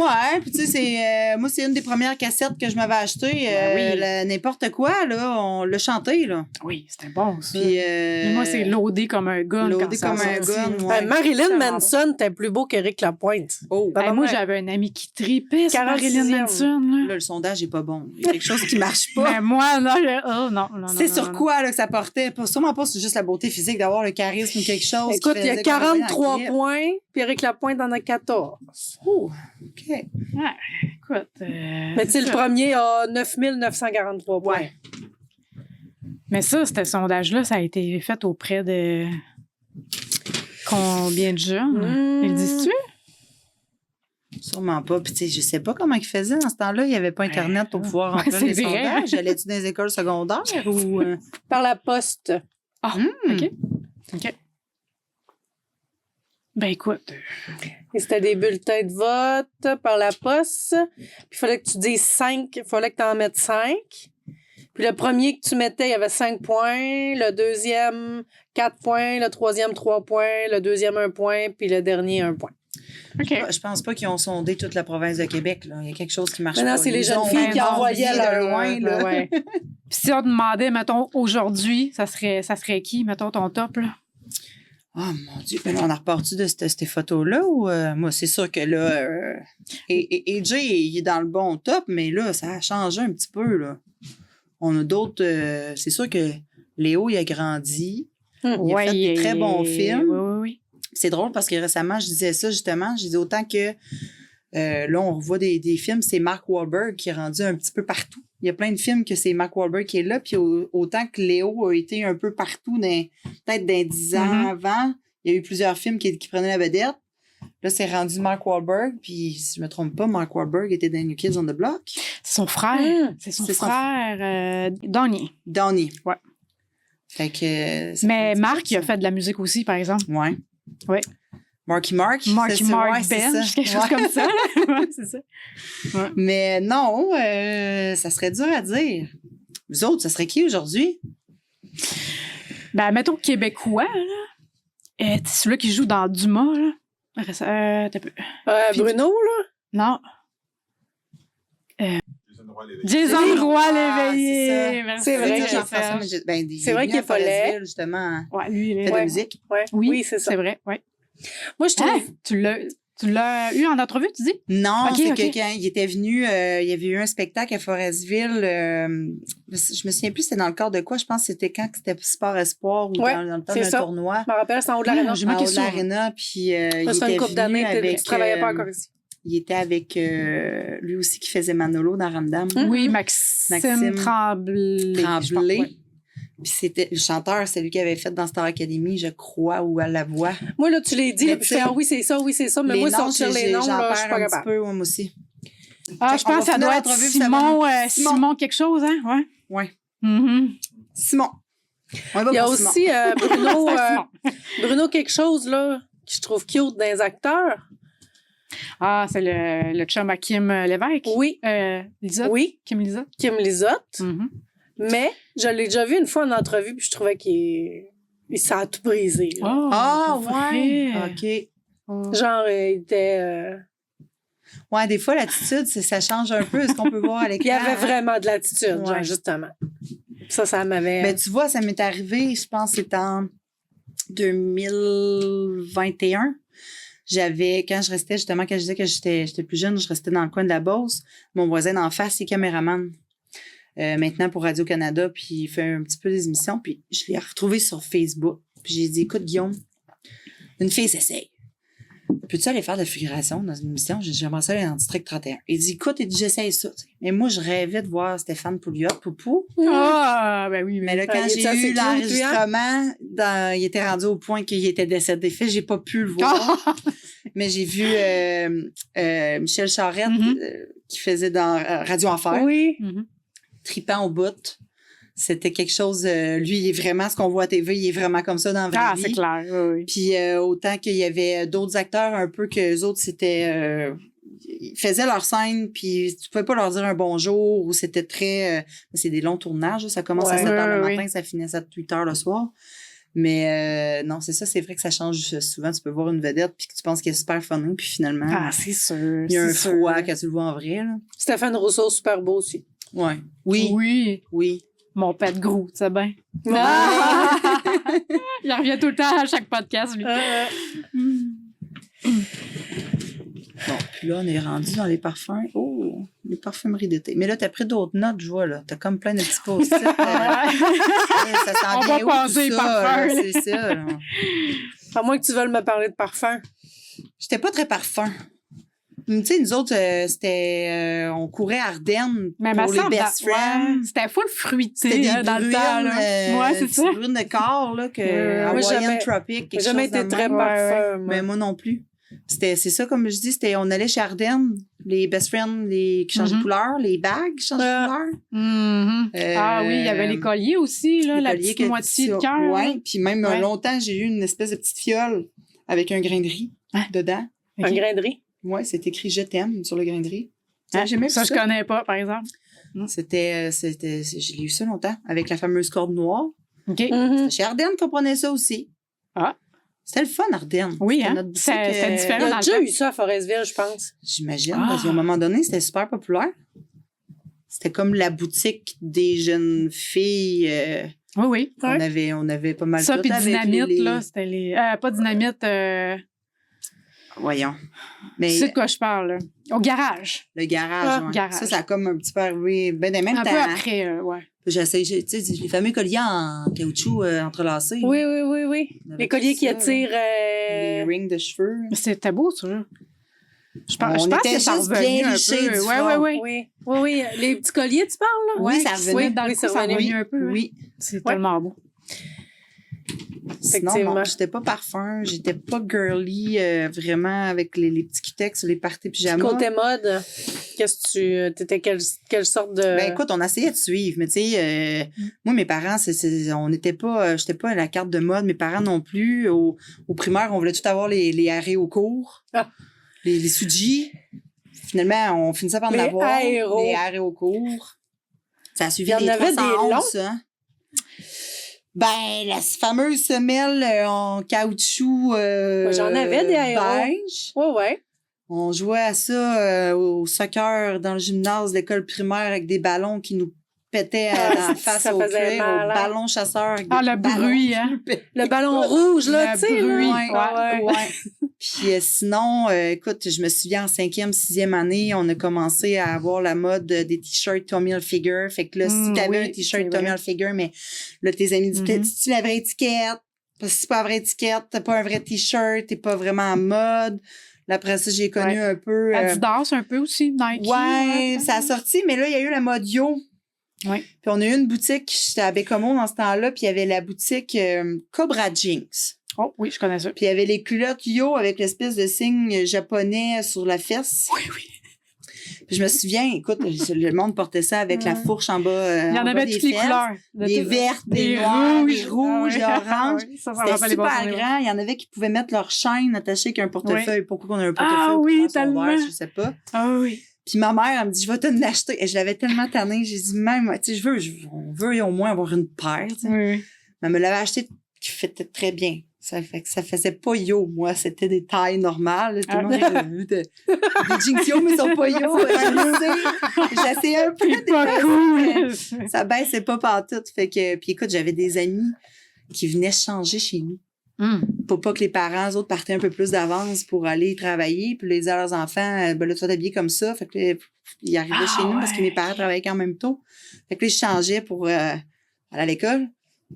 Ouais, puis tu sais, moi, c'est une des premières cassettes que je m'avais achetées. Ben oui. N'importe quoi, là, on l'a chanté, là. Oui, c'était bon, ça. Puis, Et moi, c'est loadé comme un gun. loadé quand ça comme un a sorti. gun, ouais. Marilyn Tellement Manson était plus beau qu'Éric Lapointe. Oh, Ben, Hey, moi, ouais. j'avais un ami qui tripait sur 46e. Marilyn Manson. Là. là, le sondage est pas bon. Il y a quelque chose qui marche pas. Mais moi, là, oh non, non, non. C'est non, sur non, quoi là, que ça portait? Sûrement pas sur juste la beauté physique, d'avoir le charisme ou quelque chose. Écoute, il y a qui faisait qu'on voyait 43 dans le clip. points, puis Éric Lapointe en a 14. Oh, OK. non. Écoute. Mais tu sais, le ça. premier a 9943 points. Ouais. Mais ça, ce sondage-là, ça a été fait auprès de combien de jeunes? Ils disent-tu? Sûrement pas. Puis, tu sais, je sais pas comment ils faisaient dans ce temps-là. Il n'y avait pas Internet pour pouvoir remplir c'est les vrai. sondages. J'allais-tu dans les écoles secondaires ou... Par la poste. Ah, OK. OK. Ben écoute, Et c'était des bulletins de vote par la poste. Puis il fallait que tu dises 5. Il fallait que tu en mettes 5. Puis le premier que tu mettais, il y avait 5 points. Le deuxième, 4 points. Le troisième, 3 points. Le deuxième, 1 point. Puis le dernier, 1 point. OK. Je pense pas qu'ils ont sondé toute la province de Québec. Là. Il y a quelque chose qui marche Mais non, pas. c'est les Ils jeunes ont filles qui vraiment envoyaient envoyé leur- de loin. Là. Ouais. Puis si on demandait, mettons, aujourd'hui, ça serait qui, mettons, ton top, là? Oh mon Dieu. Mais là, on a reparti de ces photos-là ou moi, c'est sûr que là, AJ, il est dans le bon top, mais là, ça a changé un petit peu. Là. On a d'autres. C'est sûr que Léo, il a grandi. Il a fait des très bons films. Oui. C'est drôle parce que récemment, je disais ça justement. Je disais autant que là, on revoit des films, c'est Mark Wahlberg qui est rendu un petit peu partout. Il y a plein de films que c'est Mark Wahlberg qui est là, puis autant que Léo a été un peu partout, peut-être dans 10 ans avant. Il y a eu plusieurs films qui prenaient la vedette. Là, c'est rendu Mark Wahlberg, puis si je me trompe pas, Mark Wahlberg était dans New Kids on the Block. C'est son frère. C'est son C'est son frère, Donnie. Donnie. Ouais. Fait que... ça Mais fait Marc, il a ça. fait de la musique aussi, par exemple. Ouais. Ouais. Marky Mark. Marky c'est ça, Mark ouais, c'est Bench, ça. quelque chose Ouais. comme ça. Ouais, c'est ça. Mais non, ça serait dur à dire. Vous autres, ça serait qui aujourd'hui? Ben, mettons Québécois, là. Celui-là qui joue dans Dumas, là. T'as peu. Bruno, là? Non. Jason Roy l'éveillé. Jason Roy l'éveillé. Ah, c'est ça. Merci. C'est vrai, Jean-François, mais c'est vrai qu'il est pas laid. Justement, Ouais, lui, il est. fait de Ouais. la musique. Ouais. Oui, Oui, c'est ça. C'est vrai, oui. Moi, je trouve. Tu Tu l'as eu en entrevue, tu dis? Non, Ok, c'est ok. que quand il était venu, il y avait eu un spectacle à Forestville. Je me souviens plus c'était dans le cadre de quoi. Je pense que c'était quand que c'était Sport Espoir ou Ouais, dans le temps c'est d'un ça. tournoi. Je me rappelle, c'est en haut de l'aréna. J'ai En manqué haut de ça. l'aréna, puis il Ça était fait une couple venu d'années avec... que tu travaillais pas encore ici. Il était avec lui aussi qui faisait Manolo dans Ramdam. Oui, Maxime Maxime Tremblay. je pense, Tremblay. ouais. Puis c'était le chanteur, c'est lui qui avait fait dans Star Academy, je crois, ou à la voix. Moi, là, tu l'as dit, Mais là, puis je fais, tu sais, ah oui, c'est ça, oui, c'est ça. Mais Les moi, noms, sortir les noms, j'en là, je suis perds pas un petit capable. peu, moi aussi. Ah, je On va pense que ça finir doit être l'entrevue, puis ça va Simon quelque chose, hein? Ouais. Ouais. Mhm. Simon. On va Il y a pour Simon. aussi Bruno, Simon. Bruno quelque chose, là, que je trouve cute dans les acteurs. Ah, c'est le chum à Kim Lévesque? Oui. Lizotte? Oui, Kim Lizotte? Kim Lizotte. Mhm. Mais je l'ai déjà vu une fois en entrevue, puis je trouvais il s'est à tout brisé. Là. Oh, Ah, pour ouais. vrai. OK. Oh. Genre, il était... Ouais, des fois, l'attitude, ça change un peu ce qu'on peut voir à l'écran. il y avait vraiment de l'attitude, Ouais. genre, justement. Ça m'avait... Ben, tu vois, ça m'est arrivé, je pense que c'était en 2021. Quand je restais, justement, quand je disais que j'étais plus jeune, je restais dans le coin de la Beauce. Mon voisin d'en face, c'est caméraman. Maintenant pour Radio-Canada, puis il fait un petit peu des émissions, puis je l'ai retrouvé sur Facebook. Puis j'ai dit, écoute, Guillaume, une fille s'essaye. Peux-tu aller faire de la figuration dans une émission? J'aimerais ça aller dans District 31. Il dit, écoute, j'essaye ça. T'sais. Mais moi, je rêvais de voir Stéphane Pouliot, Poupou. Ah, ben oui. Mais là, Ah, quand il était assez j'ai eu cute, l'enregistrement, il était rendu au point qu'il était décédé. Fait, j'ai pas pu le voir. Mais j'ai vu Michel Charette qui faisait dans Radio Enfer. Oui. Mhm. Tripant au bout. C'était quelque chose... lui, il est vraiment ce qu'on voit à TV, il est vraiment comme ça dans la vraie Ah, vie. c'est clair, oui, oui. Puis autant qu'il y avait d'autres acteurs un peu que les autres, c'était... ils faisaient leur scène, puis tu pouvais pas leur dire un bonjour, ou c'était très... c'est des longs tournages, ça commence à Ouais. 7 heures le Oui, matin, ça finit à 7-8 heures le soir. Mais non, c'est ça, c'est vrai que ça change souvent. Tu peux voir une vedette, puis que tu penses qu'elle est super funny, puis finalement, Ah, c'est sûr. il y a un c'est froid sûr. quand tu le vois en vrai. Là. Stéphane Rousseau, super beau aussi. Ouais. Oui. Oui. Oui. Mon pet gros, tu sais bien. Ah! Il revient tout le temps à chaque podcast, lui. Bon, puis là, on est rendu dans les parfums. Oh, les parfumeries d'été. Mais là, t'as pris d'autres notes, je vois, là. T'as comme plein de petits post-it. ça s'en On vient va où, passer tout parfum, ça, là? là. C'est ça, là. À moins que tu veuilles me parler de parfum. J'étais pas très parfum. Tu sais, nous autres, c'était... on courait à Ardennes Mais pour me les semble, best ouais, friends. c'était full fruité C'était des hein, dans le temps. Là. Ouais, c'est ça. Des brunes de corps, là, que moi, Hawaiian jamais- Tropic, quelque J'ai jamais chose de été très même. parfum. moi. Mais moi non plus. C'est ça, comme je dis, on allait chez Ardennes, les best friends qui changeaient de couleur, les bagues qui changeaient de couleur. Mhm. Ah oui, il y avait les colliers aussi, là, Les la colliers petite que- moitié de ça, cœur. Ouais, puis même Ouais. longtemps, j'ai eu une espèce de petite fiole avec un grain de riz Hein? dedans. Ok. Un grain de riz. Ouais, c'est écrit « Je t'aime » sur le grain de riz. Ah, J'ai même ça, vu je connais pas, par exemple. je l'ai eu ça longtemps, avec la fameuse corde noire. OK. Mhm. Chez Ardennes qu'on prenait ça aussi. Ah. C'était le fun, Ardennes. Oui, C'était hein? notre boutique, C'était différent. On dans a le déjà temps. eu ça à Forestville, je pense. J'imagine, Ah. parce qu'à un moment donné, c'était super populaire. C'était comme la boutique des jeunes filles. Oui, oui. Ouais. On avait pas mal Ça, tout puis avec Dynamite, les- là, c'était les... pas Dynamite, Voyons. Mais tu sais de quoi je parle, là. Au garage. le garage, Ah, ouais. garage. Ça a comme un petit peu arrivé ben en même Un temps. peu après, ouais. J'essaie, tu sais, les fameux colliers en caoutchouc entrelacés. Oui, oui, oui, oui. On avait Les colliers tout qui ça, attirent... Les rings de cheveux. Mais c'était beau, ça. Je pense On que était ça juste revenait bien un lichés peu. du Ouais, front. ouais, ouais. Oui, oui, oui. Les petits colliers, tu parles, là? Oui, Ouais, ça revenait. Oui, dans le Oui, coup, ça ça revenait. revenait un peu. hein. Oui. C'est Ouais. tellement beau. Sinon, Effectivement. non, j'étais pas parfum, j'étais pas girly, vraiment avec les petits cutex, les parties pyjamas. Côté mode, qu'est-ce que tu... T'étais quelle sorte de... Ben écoute, on essayait de suivre, mais tu sais, moi, mes parents, on n'était pas, j'étais pas à la carte de mode, mes parents non plus. Au primaire, on voulait tout avoir les harés au cours, Ah. les Suji. Finalement, on finissait par en Les avoir. aéros. Les harés au cours. Ça a suivi Il y en les avait des 311, hein. Ben, la fameuse semelle en caoutchouc J'en avais des aéros. beige. Ouais, ouais. On jouait à ça au soccer dans le gymnase de l'école primaire avec des ballons qui nous pétait dans la face ça au faisait cuir, mal, au hein? ballon chasseur. Ah, le bruit, hein? Le ballon rouge, là, Le tu sais. bruit, là. Ouais. Puis sinon, écoute, je me souviens en 5e, 6e année, on a commencé à avoir la mode des t-shirts Tommy Hilfiger. Fait que là, si t'avais un t-shirt c'est Tommy vrai. Hilfiger, mais là, tes amis disaient, si tu la vraie étiquette, parce que si c'est pas la vraie étiquette, t'as pas un vrai t-shirt, t'es pas vraiment en mode. Là, après ça, j'ai connu un peu... Adidas un peu aussi, Nike. Ouais, ça a sorti, mais là, il y a eu la mode Yo. Oui. Puis on a eu une boutique, j'étais à Bécomo dans ce temps-là, puis il y avait la boutique Cobra Jeans. Oh, oui, je connais ça. Puis il y avait les culottes Yo avec l'espèce de signe japonais sur la fesse. Oui, oui. Puis je me souviens, écoute, le monde portait ça avec la fourche en bas. Il y en avait toutes les couleurs. Des vertes, des noires, des rouges, des oranges. Ça C'était super grand. Il y en avait qui pouvaient mettre leur chaîne attachée avec un portefeuille. Pourquoi on a un portefeuille? Ah oui, tellement. Je sais pas. Ah oui. Puis ma mère, elle me dit, je vais te l'acheter. Et je l'avais tellement tannée. J'ai dit, même, tu sais, on veut au moins avoir une paire. Tu sais. Oui. Mais elle me l'avait acheté qui fitait très bien. Ça fait que ça faisait pas yo, moi. C'était des tailles normales. Tout le monde avait vu des jeans yo, mais ils sont pas yo. J'essayais un peu C'est pas cool. ça baissait pas pantoute. Fait que, puis écoute, j'avais des amis qui venaient changer chez nous. Pour pas que les parents, eux autres, partaient un peu plus d'avance pour aller travailler, puis les disaient à leurs enfants, ben là, tu vas t'habiller comme ça. Fait que là, ils arrivaient chez nous parce que mes parents travaillaient quand même tôt. Fait que là, ils changeaient pour aller à l'école.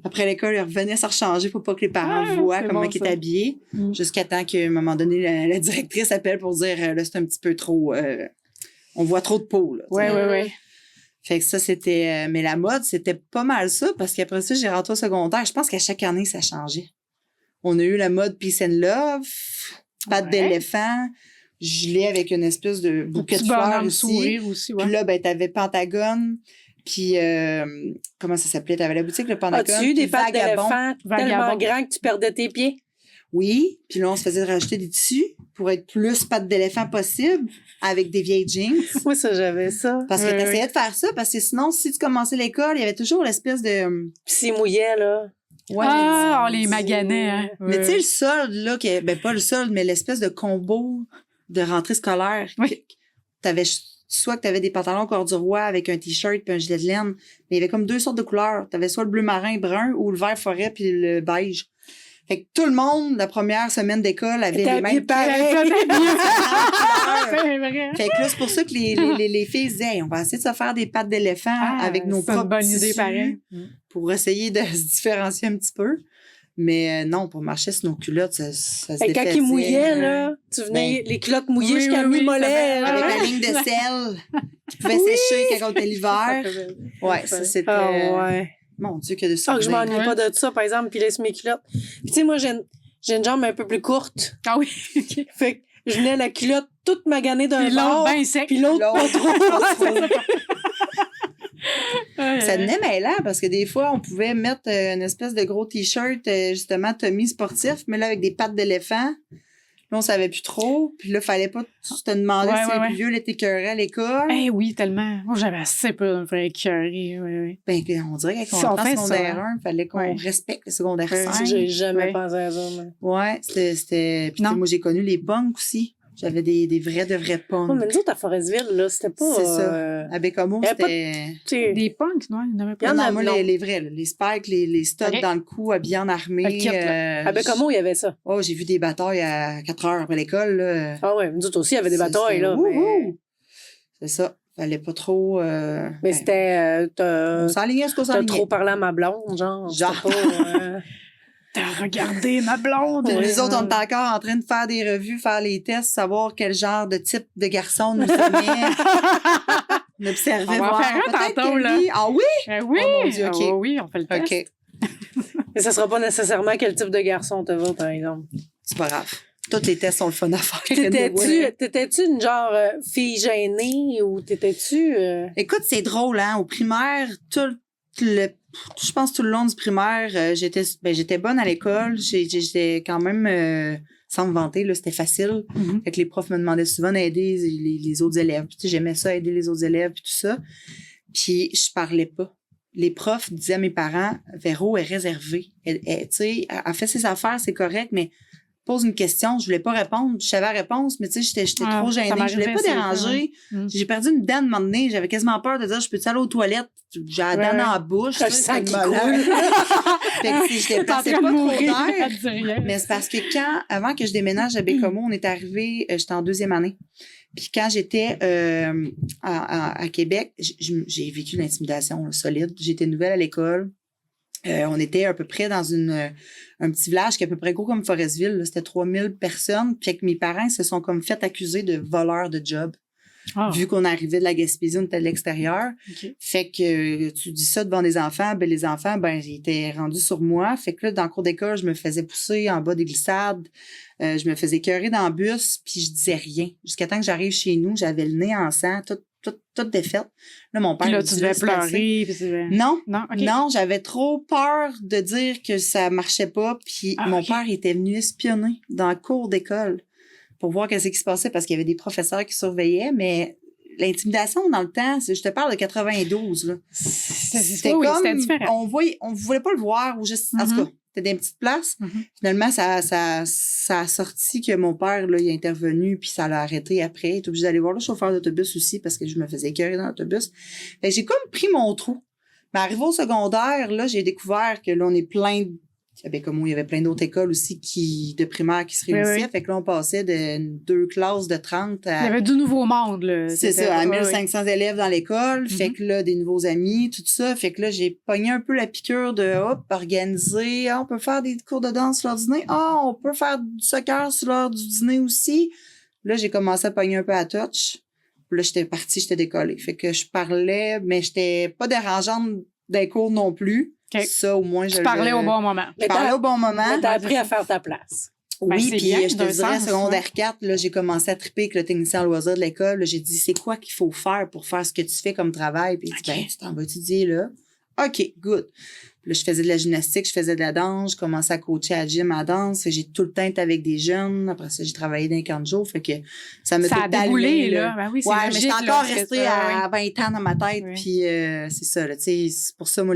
Après l'école, ils revenaient se rechanger pour pas que les parents voient comment ils étaient habillés. Jusqu'à temps qu'à un moment donné, la directrice appelle pour dire, là, c'est un petit peu trop, on voit trop de peau, là. Oui. Fait que ça, c'était, mais la mode, c'était pas mal ça, parce qu'après ça, j'ai rentré au secondaire. Je pense qu'à chaque année, ça changeait. On a eu la mode Peace and Love, pattes d'éléphant, gilet avec une espèce de bouquet de fleurs ici. Aussi, Puis là, ben, t'avais Pentagone. Puis, comment ça s'appelait? T'avais la boutique, le Pentagone. As-tu eu des pattes Vagabond. d'éléphant tellement grands que tu perdais tes pieds? Oui. Puis là, on se faisait rajouter des tissus pour être plus pattes d'éléphant possible avec des vieilles jeans. Moi, ça, j'avais ça. Parce que t'essayais de faire ça, parce que sinon, si tu commençais l'école, il y avait toujours l'espèce de... Puis s'il mouillait, là. Ouais, on les maganait, hein. Mais tu sais, le solde, là, ben pas le solde, mais l'espèce de combo de rentrée scolaire. Oui. T'avais soit que t'avais des pantalons corduroy avec un t-shirt puis un gilet de laine, mais il y avait comme deux sortes de couleurs. T'avais soit le bleu marin brun ou le vert forêt puis le beige. Fait que tout le monde, la première semaine d'école, avait les mêmes Fait que là, c'est pour ça que les filles disaient, hey, on va essayer de se faire des pattes d'éléphant avec nos propres tissus pour essayer de se différencier un petit peu. Mais non, pour marcher sur nos culottes, ça se défaisait. Quand ils mouillaient, là, tu venais les culottes mouillées jusqu'à mi-mollet. Avec la ligne de sel qui pouvait sécher quand on était l'hiver. Ouais, ça, c'était... ouais. Mon Dieu, que de ça. Je m'ennuie pas de ça, par exemple, puis laisse mes culottes. Puis tu sais, moi, j'ai une jambe un peu plus courte. Ah oui, Fait que je venais la culotte toute maganée d'un bord. Puis l'autre bien sec. Puis l'autre pas trop. Ça devenait mêlant parce que des fois, on pouvait mettre une espèce de gros t-shirt, justement, Tommy sportif, mais là, avec des pattes d'éléphant. Là, on savait plus trop. Puis là, fallait pas te demander si le plus vieux l'était écœuré à l'école. Eh oui, tellement. Moi, j'avais assez peur d'un vrai écœuré. Ben, on dirait qu'on en secondaire 1, il fallait qu'on respecte le secondaire 5. J'ai jamais pensé à ça. Ouais, c'était... Puis moi, j'ai connu les punks aussi. J'avais des vrais punks. Mais nous autres, à Forestville, là, c'était pas... C'est ça. À Bécomo, c'était... Des punks, non? Il y en avait pas. Non, moi, les vrais, là, les spikes, les studs dans le cou, habillés en armée. À Bécomo, il y avait ça. Oh, j'ai vu des batailles à 4 heures après l'école, là. Ah ouais, nous autres aussi, il y avait des batailles, là. C'est ça. Fallait pas trop... mais c'était... on s'enlignait ce qu'on s'enlignait. T'as trop parlé à ma blonde, genre. T'as regardé ma blonde. Puis les autres, on était encore en train de faire des revues, faire les tests, savoir quel genre de type de garçon nous aimait. On observait. On va en faire un tantôt, là. Ah oui? Oui. Oh mon Dieu, OK. Oui, on fait le test. OK. Mais ça sera pas nécessairement quel type de garçon tu vas, par exemple. C'est pas grave. Tous les tests sont le fun à faire. T'étais-tu une genre fille gênée ou t'étais-tu... Écoute, c'est drôle, hein. Au primaire, je pense tout le long du primaire, j'étais bonne à l'école. J'étais quand même, sans me vanter, là, c'était facile. Fait que les profs me demandaient souvent d'aider les autres élèves. Puis, j'aimais ça, aider les autres élèves, puis tout ça. Puis, je parlais pas. Les profs disaient à mes parents, Véro est réservée. Tu sais, elle fait ses affaires, c'est correct, mais pose une question, je voulais pas répondre. Je savais la réponse, mais tu sais, j'étais trop gênée. Je voulais pas déranger. J'ai perdu une dent de moment donné. J'avais quasiment peur de dire, je peux-tu aller aux toilettes? J'ai la dent dans la bouche. Je sens qu'il coule. Fait que je déplaçais pas trop d'air. Mais c'est parce que avant que je déménage à Bécomo, on est arrivé, j'étais en 2e année. Puis quand j'étais à Québec, j'ai vécu l'intimidation solide. J'étais nouvelle à l'école. On était à peu près dans un petit village qui est à peu près gros comme Forestville. Là. C'était 3000 personnes. Puis que mes parents se sont comme fait accuser de voleurs de job. Oh. Vu qu'on arrivait de la Gaspésie, on était de l'extérieur. Okay. Fait que tu dis ça devant des enfants, ben les enfants, ils étaient rendus sur moi. Fait que là, dans le cours d'école, je me faisais pousser en bas des glissades. Je me faisais écœurer dans le bus, puis je disais rien. Jusqu'à temps que j'arrive chez nous, j'avais le nez en sang, toute défaite. Là, mon père... Puis là, tu devais pleurer. Non, j'avais trop peur de dire que ça marchait pas. Puis mon père était venu espionner dans le cours d'école pour voir qu'est-ce qui se passait parce qu'il y avait des professeurs qui surveillaient, mais l'intimidation dans le temps, je te parle de 92, là. C'était différent. On voulait pas le voir, ou juste, en tout cas, c'était des petites places. Finalement, ça a sorti que mon père, là, il est intervenu, puis ça l'a arrêté après. Il est obligé d'aller voir le chauffeur d'autobus aussi parce que je me faisais écœurer dans l'autobus. Fait que j'ai comme pris mon trou. Mais arrivé au secondaire, là, j'ai découvert que là, on est plein de... il y avait plein d'autres écoles aussi de primaire qui se réunissaient. Oui. Fait que là, on passait de 2 classes de 30 à... Il y avait du nouveau monde, là. C'est ça, à 1500 élèves dans l'école. Fait que là, des nouveaux amis, tout ça. Fait que là, j'ai pogné un peu la piqûre de, organiser. On peut faire des cours de danse sur l'heure du dîner. On peut faire du soccer sur l'heure du dîner aussi. Là, j'ai commencé à pogner un peu à touch. Puis là, j'étais décollée. Fait que je parlais, mais j'étais pas dérangeante des cours non plus. Okay. Ça, au moins, je parlais au bon moment. Je parlais au bon moment. Mais t'as appris à faire ta place. Oui, puis je te dirais, secondaire 4, là, j'ai commencé à triper avec le technicien en loisirs de l'école. Là, j'ai dit, c'est quoi qu'il faut faire pour faire ce que tu fais comme travail? Puis il dit, tu t'en vas étudier, là. OK, good. Puis là, je faisais de la gymnastique, je faisais de la danse, je commençais à coacher à la gym, à la danse. J'ai tout le temps été avec des jeunes. Après ça, j'ai travaillé dans les camps de jour. Fait que ça m'a tout déboulé, là. Ben oui, c'est mais j'étais encore restée à 20 ans dans ma tête. Puis c'est ça, là. Tu sais, c'est pour ça, moi,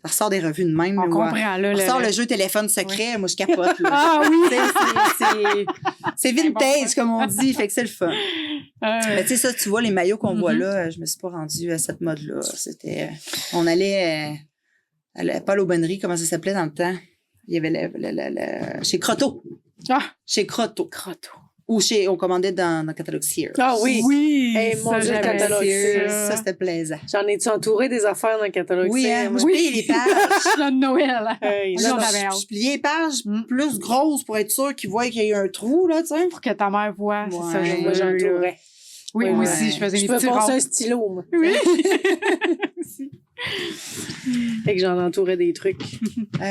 ça ressort des revues de même. On comprend, là. Ça ressort le jeu téléphone secret. Oui. Moi, je capote, là. C'est vintage, comme on dit. Fait que c'est le fun. Mais tu sais, ça, tu vois, les maillots qu'on voit là, je me suis pas rendue à cette mode-là. C'était... On allait... pas à l'aubainerie, comment ça s'appelait dans le temps? Il y avait chez Croteau. Chez Croteau. Ou on commandait dans le catalogue Sears. Ah oui! Oui! Hey, mon Dieu, le catalogue Sears. Ça, c'était plaisant. J'en ai-tu entouré des affaires dans le catalogue Sears? Moi, je pliais les pages. Dans Noël. Je pliais les pages plus grosses pour être sûr qu'ils voient qu'il y a eu un trou, là, tu sais. Pour que ta mère voit. C'est ça, moi, j'entourais. Oui, moi aussi, je faisais des petits Je peux passer un stylo, moi. Oui! Fait que j'en entourais des trucs.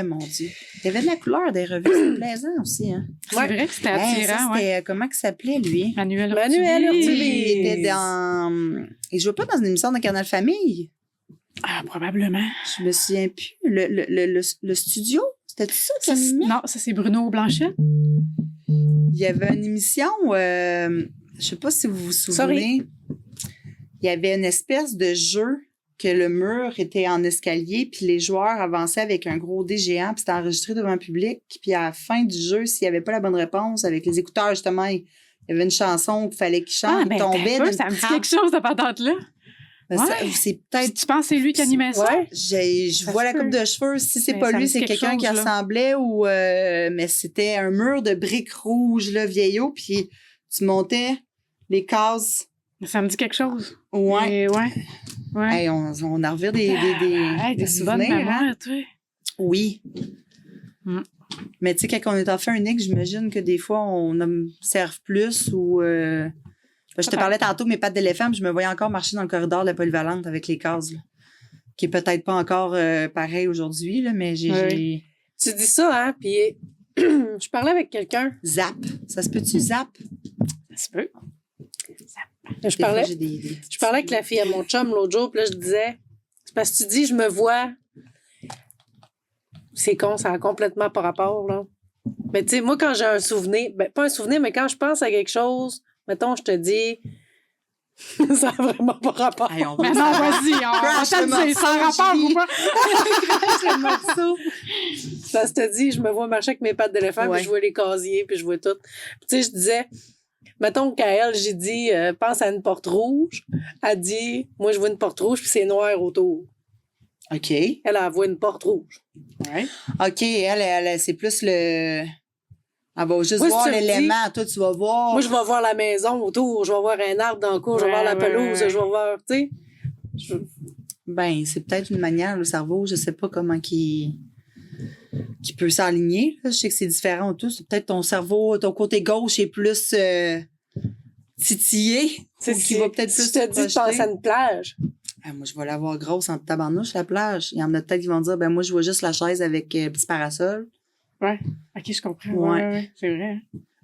Mon Dieu. Il y avait de la couleur des revues. C'était plaisant aussi, hein. C'est vrai que c'était attirant, comment il s'appelait, lui? Manuel Urtubis. Il jouait pas dans une émission de Canal Famille? Ah, probablement. Je me souviens plus. Le studio? C'était ça? Non, ça, c'est Bruno Blanchet. Il y avait une émission, je sais pas si vous vous souvenez. Il y avait une espèce de jeu que le mur était en escalier, puis les joueurs avançaient avec un gros dé géant, puis c'était enregistré devant le public. Puis à la fin du jeu, s'il n'y avait pas la bonne réponse, avec les écouteurs, justement, il y avait une chanson qu'il fallait qu'il chante, il tombait d'une ça me dit quelque chose de patente-là. C'est peut-être... Tu penses que c'est lui qui animait ça? Ouais. Je vois la coupe de cheveux. Si c'est pas lui, c'est quelqu'un qui ressemblait ou... mais c'était un mur de briques rouges, là, vieillot, puis tu montais les cases. Ça me dit quelque chose. Ouais. Ouais. Hey, on a revu des souvenirs. Bonne mémoire, toi. Oui. Mais tu sais, quand on est enfant unique, j'imagine que des fois, on observe plus ou... je te parlais tantôt de mes pattes d'éléphant, puis je me voyais encore marcher dans le corridor de la polyvalente avec les cases, là, qui est peut-être pas encore pareil aujourd'hui, là, mais j'ai... Tu dis ça, hein, puis je parlais avec quelqu'un. Zap. Ça se peut-tu, Zap? Ça se peut. Je parlais avec la fille à mon chum l'autre jour, puis là, je disais, c'est parce que tu dis, je me vois. C'est con, ça a complètement pas rapport, là. Mais tu sais, moi, quand j'ai un souvenir, pas un souvenir, mais quand je pense à quelque chose, mettons, je te dis, Ça n'a vraiment pas rapport. Hey, on va Mais non, vas-y, on va Crash te le le dire, morceau, sans rapport Julie. ou pas? le morceau. Ça se te dit, je me vois marcher avec mes pattes d'éléphant, Ouais. puis je vois les casiers, puis je vois tout. Puis tu sais, je disais, mettons qu'à elle, j'ai dit, pense à une porte rouge. Elle dit, moi, je vois une porte rouge, puis c'est noir autour. OK. Elle voit une porte rouge. Ouais. OK, elle c'est plus le... Elle va juste Moi, si voir tu me l'élément. Toi, tu vas voir... Moi, je vais voir la maison autour, je vais voir un arbre dans le cours, je vais Ouais, voir la ouais, pelouse, ouais. je vais voir, tu sais. Ben, c'est peut-être une manière, le cerveau, je sais pas comment qui peut s'aligner. Là. Je sais que c'est différent tout. C'est peut-être ton cerveau, ton côté gauche est plus titillé. C'est Ou qui va peut-être si plus je te dis de projeter. penser à une plage. Ah, moi, je vais la voir grosse en tabarnouche, la plage. Il y en a peut-être qui vont dire, ben moi, je vois juste la chaise avec petit parasol. Ouais. OK, je comprends. Ouais. Ouais. C'est vrai.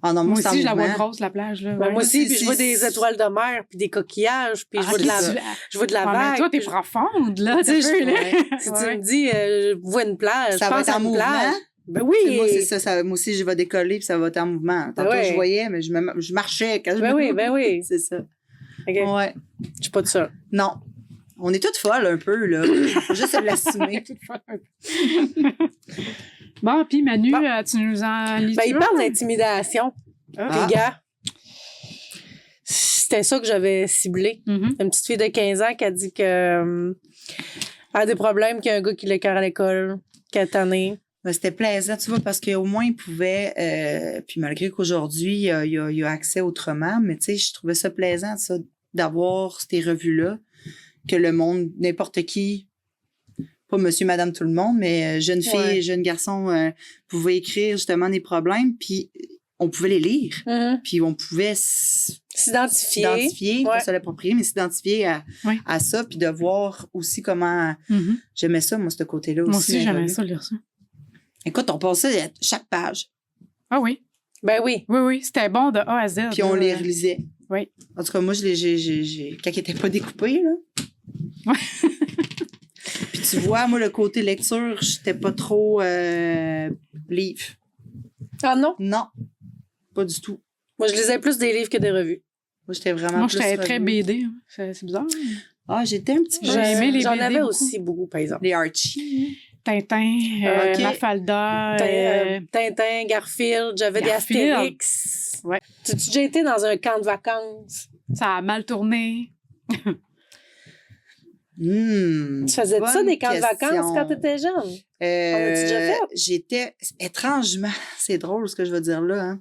Ah non, Moi c'est en aussi, je la vois mouvement. grosse, la plage. Là. Ben, Ouais. moi aussi, puis c'est- je vois c'est- des étoiles de mer, puis des coquillages, puis Ah, je vois de ok, la, tu- je vois de la Ouais, vague. mais toi, t'es puis profonde, là. Tu sais, t'as peu, là. ouais. Si Ouais. tu me dis, je vois une plage, Ça je va pense être à en une mouvement. plage. Ben oui. Moi, c'est ça, moi aussi, je vais décoller puis ça va être en mouvement. Tantôt, ouais. je voyais, mais je marchais quand je Ben me... oui, ben oui. C'est ça. OK. Ouais. Je suis pas de ça. Non. On est toutes folles un peu, là. Faut juste l'assumer. Bon, puis Manu, Bon. tu nous en lis Ben, il parle d'intimidation. Ah. Puis, gars, c'était ça que j'avais ciblé. Mhm. Une petite fille de 15 ans qui a dit que elle a des problèmes, qu'il y a un gars qui l'écœure à l'école, qui est tanné. Ben, c'était plaisant, tu vois, parce qu'au moins, il pouvait... puis malgré qu'aujourd'hui, il y a accès autrement, mais tu sais, je trouvais ça plaisant, ça, d'avoir ces revues-là, que le monde, n'importe qui, pas monsieur, madame, tout le monde, mais jeune fille, Ouais. jeune garçon, pouvait écrire justement des problèmes, puis on pouvait les lire, puis on pouvait s'identifier, Ouais. pas se l'approprier, mais s'identifier Ouais. à ça, puis de voir aussi comment... Mhm. J'aimais ça, moi, ce côté-là aussi. Moi aussi, dans les j'aimais revues. ça, lire ça. Écoute, on passait à chaque page, Ah oui. Ben oui. Oui, oui. C'était bon de A à Z. puis on là. les relisait. Oui. En tout cas, moi, j'ai quand ils n'étaient pas découpés, là. Ouais. Puis tu vois, moi, le côté lecture, j'étais pas trop livre. Ah non? Non, pas du tout. Moi, je lisais plus des livres que des revues. Moi, j'étais vraiment Moi, plus j'étais très revue. BD. hein. C'est bizarre. Ah, j'étais un petit peu... J'ai aimé les J'en BD avais beaucoup. aussi beaucoup, par exemple. Les Archie. Tintin, Ok. Mafalda. Tintin, Garfield, j'avais Garfield. des Astérix. Ouais. Tu déjà été dans un camp de vacances? Ça a mal tourné. Tu Tu faisais ça, des camps de vacances, quand tu étais jeune? On a-tu déjà fait? J'étais étrangement, c'est drôle ce que je veux dire là, hein.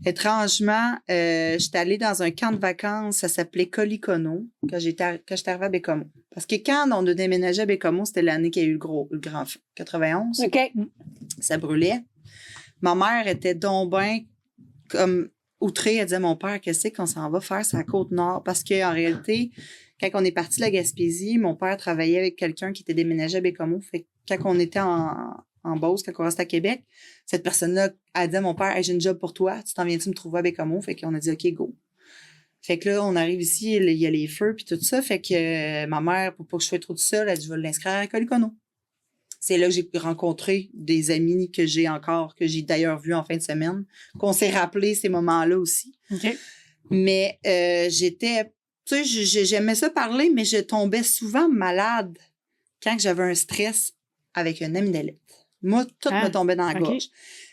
Étrangement, j'étais allée dans un camp de vacances, ça s'appelait Colicono, quand j'étais arrivée à Bécomo. Parce que quand on a déménagé à Bécomo, c'était l'année qu'il y a eu le grand feu, 91. OK. Ça brûlait. Ma mère était donc bien comme outrée. Elle disait, mon père, qu'est-ce qu'on s'en va faire sur la Côte-Nord? Parce qu'en réalité, quand on est parti de la Gaspésie, mon père travaillait avec quelqu'un qui était déménagé à Bécomo. Fait que quand on était en Beauce, quand on restait à Québec, cette personne-là a dit à mon père, hey, j'ai une job pour toi, tu t'en viens-tu me trouver à Bécomo? Fait qu'on a dit, OK, go. Fait que là, on arrive ici, il y a les feux puis tout ça. Fait que ma mère, pour pas que je sois trop toute seule, elle dit, je vais l'inscrire à Colicono. C'est là que j'ai rencontré des amis que j'ai encore, que j'ai d'ailleurs vus en fin de semaine, qu'on s'est rappelé ces moments-là aussi. OK. Mais j'étais, tu sais, j'aimais ça parler, mais je tombais souvent malade quand j'avais un stress avec une amygdalite. Moi, tout me tombait dans la OK. gorge.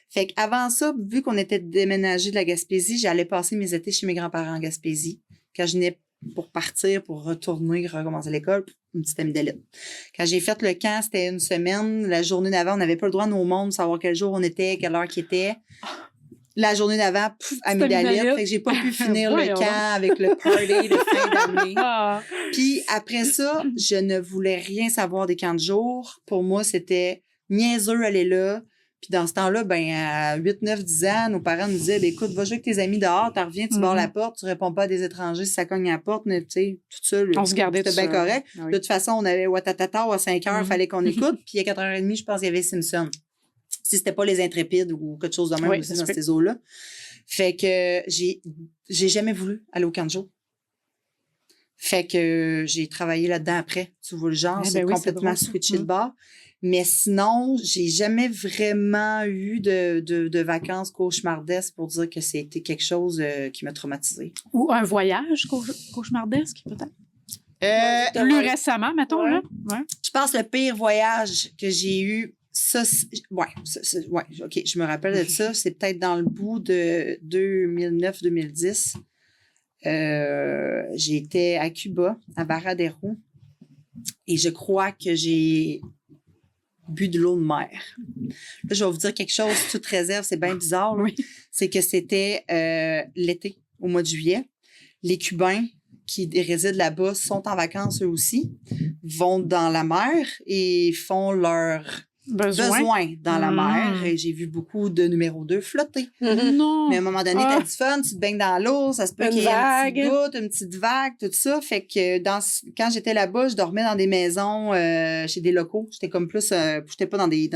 Fait qu'avant ça, vu qu'on était déménagé de la Gaspésie, j'allais passer mes étés chez mes grands-parents en Gaspésie. Quand je venais pour partir, pour retourner, recommencer l'école, une petite amygdalite. Quand j'ai fait le camp, c'était une semaine. La journée d'avant, on n'avait pas le droit, nos mondes, de savoir quel jour on était, quelle heure qu'il était. La journée d'avant, amygdalite. amygdalite. Fait que j'ai pas pu finir le Voyons. camp avec le party de fin d'année. Ah. Puis après ça, je ne voulais rien savoir des camps de jour. Pour moi, c'était niaiseux aller là. Puis dans ce temps-là, ben à 8, 9, 10 ans, nos parents nous disaient, ben, écoute, va jouer avec tes amis dehors, tu reviens, tu barres la porte, tu réponds pas à des étrangers si ça cogne à la porte, mais tu sais, tout ça, On se gardait c'était tout bien ça. correct. Ah oui. De toute façon, on avait Watatata à 5 heures, Mhm. fallait qu'on écoute. Puis à 4h30, je pense qu'il y avait Simpson. Si c'était pas les Intrépides ou quelque chose de même Oui, aussi ça dans se peut. ces eaux-là. Fait que j'ai jamais voulu aller au camp de jour. Fait que j'ai travaillé là-dedans après. Tu vois le genre, Eh ben c'est oui, c'est complètement drôle, ça. switché de Mhm. bord. Mais sinon, j'ai jamais vraiment eu de vacances cauchemardesques pour dire que c'était quelque chose qui m'a traumatisée. Ou un voyage cauchemardesque, peut-être? Plus récemment, mettons, Ouais. là. Ouais. Je pense que le pire voyage que j'ai eu, OK, je me rappelle de ça. C'est peut-être dans le bout de 2009-2010. J'étais à Cuba, à Varadero, et je crois que j'ai bu de l'eau de mer. Là, je vais vous dire quelque chose, toute réserve, c'est bien bizarre. Là. Oui. C'est que c'était l'été, au mois de juillet. Les Cubains qui résident là-bas sont en vacances eux aussi, vont dans la mer et font leurs besoins dans la mer. Et j'ai vu beaucoup de numéro 2 flotter. Non. Mais à un moment donné, t'as du fun, tu te baignes dans l'eau, ça se peut Une qu'il y ait une petite vague. goutte, une petite vague, tout ça. Fait que quand j'étais là-bas, je dormais dans des maisons chez des locaux. J'étais comme plus, j'étais pas dans des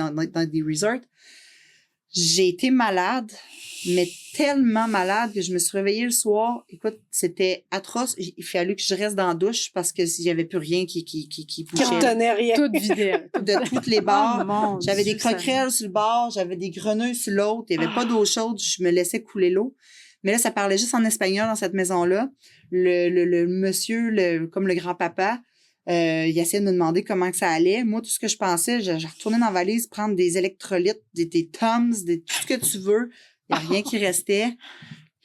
resorts. J'ai été malade, mais tellement malade que je me suis réveillée le soir. Écoute, c'était atroce. Il fallu que je reste dans la douche parce que s'il y avait plus rien qui Qui bouchait retenait rien. Toute vidée. de toutes les bords. Oh, mon J'avais Dieu, des croquerelles sur le bord, j'avais des grenouilles sur l'autre, il n'y avait pas d'eau chaude, je me laissais couler l'eau. Mais là, ça parlait juste en espagnol dans cette maison-là. Le monsieur, comme le grand-papa, il essayait de me demander comment que ça allait. Moi, tout ce que je pensais, je retournais dans la valise, prendre des électrolytes, des Tums, tout ce que tu veux. Il n'y a rien qui restait.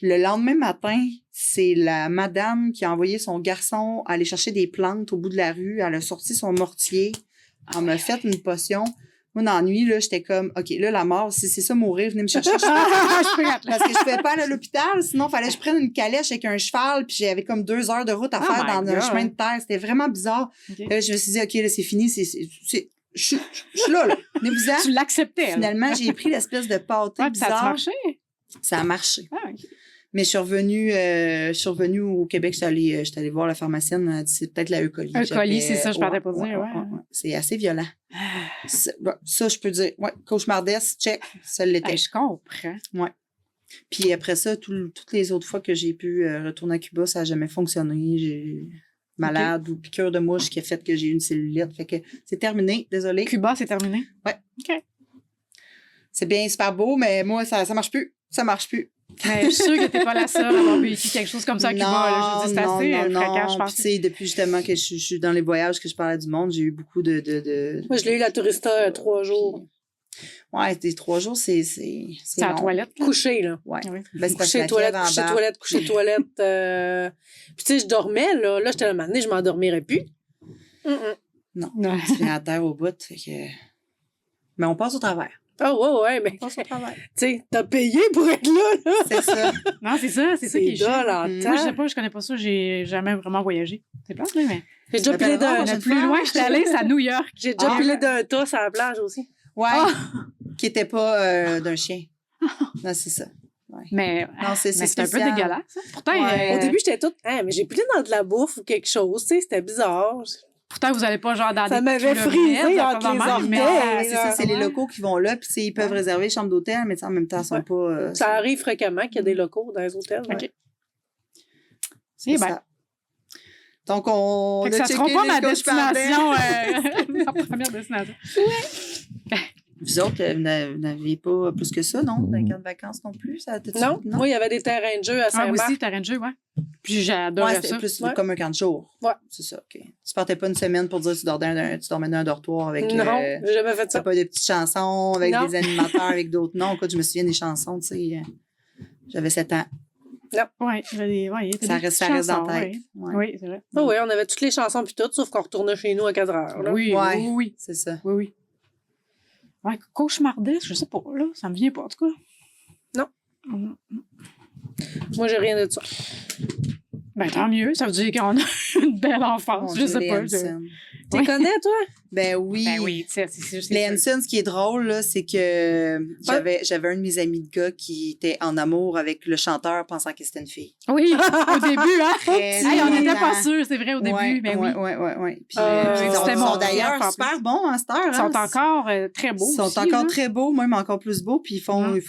Le lendemain matin, c'est la madame qui a envoyé son garçon aller chercher des plantes au bout de la rue. Elle a sorti son mortier. Elle m'a fait une potion. Moi, dans la nuit, là, j'étais comme, OK, là, la mort, si c'est ça, mourir, venez me chercher. Parce que je pouvais pas aller à l'hôpital, sinon, il fallait que je prenne une calèche avec un cheval, puis j'avais comme 2 heures de route à faire dans un chemin de terre. C'était vraiment bizarre. Okay. Là, je me suis dit, OK, là, c'est fini. Je suis là. Venez-vous-en. Tu l'acceptais. Finalement, j'ai pris l'espèce de pâté Ouais, puis ça a bizarre. marché. Ça a marché. Ah, okay. Mais je suis revenue au Québec, j'étais allée voir la pharmacienne, elle a dit, c'est peut-être la E-coli. E-coli, c'est ça, je parlais pas dire, ouais. C'est assez violent. Ça, je peux dire, ouais, cauchemardesque, check, ça l'était. Hey, je comprends. Ouais. Puis après ça, toutes les autres fois que j'ai pu retourner à Cuba, ça n'a jamais fonctionné. J'ai malade ou piqûre de mouche qui a fait que j'ai eu une cellulite. Fait que c'est terminé, désolé. Cuba, c'est terminé? Ouais. OK. C'est bien, super beau, mais moi, ça marche plus. Ça marche plus. Mais je suis sûre que t'es pas la seule à avoir vécu quelque chose comme ça à Cuba. Là. Je veux dire, c'est assez fréquent, je pense. Puis, tu sais, depuis justement que je suis dans les voyages, que je parlais du monde, j'ai eu beaucoup de... Moi, je l'ai eu la tourista 3 jours. Ouais, des 3 jours, c'est C'est à la long. toilette. Là. Couché, là. Ouais. Oui. Ben, c'est parce que Couché, la toilette, fièvre couché, embarque. toilette, couché, toilette. Puis, tu sais, je dormais, là. Là, j'étais à un moment donné, je m'endormirais plus. Non, Ouais. tu viens à terre au bout, fait que... Mais on passe au travers. Ah, ouais, mais, On passe au travers. tu sais, t'as payé pour être là, là. C'est ça. Non, c'est ça qui est chiant. là, Moi, je sais pas, je connais pas ça, j'ai jamais vraiment voyagé. C'est plate, mais. J'ai déjà pilé d'un... prochaine Le plus fois, loin, je suis allée, c'est à New York. J'ai déjà Ah. pilé d'un tas sur la plage aussi. Ouais. Qui était pas d'un chien. Non, c'est ça. Ouais. Mais, Non, c'est mais c'est un peu spécial. dégueulasse. Hein. Pourtant, Ouais. Au début, j'étais toute... mais j'ai pilé dans de la bouffe ou quelque chose, tu sais, c'était bizarre. pourtant, vous allez pas genre dans Ça des m'avait clubs frisé raides, entre pas les vraiment, orteils. mais- Ah, c'est ça, c'est les Ouais. locaux qui vont là, puis ils peuvent réserver chambre d'hôtel, mais en même temps, ils sont Ouais. pas... Ça arrive fréquemment qu'il y a des locaux dans les hôtels. OK. ouais. c'est Eh ben. ça. Donc, on Fait que a ça sera checké pas les ma cauchemardesques. destination, ma première destination. Vous autres, vous n'aviez pas plus que ça, non? Dans les camps de vacances non plus? Ça, Non, moi, il y avait des terrains de jeu à Ah, moi Saint-Marc. aussi, terrain de jeu, ouais. Puis j'adore Ouais, ça. c'était plus Ouais. comme un camp de jour. Ouais. C'est ça, OK. Tu partais pas une semaine pour dire que tu dormais dans un dortoir avec... Non, j'ai jamais fait t'as ça. pas des petites chansons avec Non. des animateurs, avec d'autres noms. Écoute, je me souviens des chansons, tu sais. J'avais 7 ans. Ouais, il y était Ça des reste petites dans la chansons, tête. ouais. Ouais. Oui, c'est vrai. Ah oui, on avait toutes les chansons puis tout, sauf qu'on retournait chez nous à 4 heures. Là. Oui, Ouais. oui, oui. C'est ça. Oui, oui. Ouais, cauchemardesque, je sais pas, là. Ça me vient pas, en tout cas. Non. Mm. Moi, j'ai rien de ça. Ben, tant mieux. Ça veut dire qu'on a une belle enfance. Mon je Dieu, sais les pas. Hanson. Tu Ouais. connais, toi? Ben oui. Ben oui, c'est juste. Les Hanson, ce qui est drôle, là, c'est que j'avais un de mes amis de gars qui était en amour avec le chanteur pensant que c'était une fille. Oui, au début, hein. Très Hey, on n'était longtemps. pas sûrs, c'est vrai, au début. Ouais, Ben ouais, oui. ouais. Puis, c'était ils mon sont d'ailleurs rêve, en super plus. bons à cette heure. Ils sont encore très beaux. Ils sont aussi, encore là. très beaux, même encore plus beaux, puis ils font des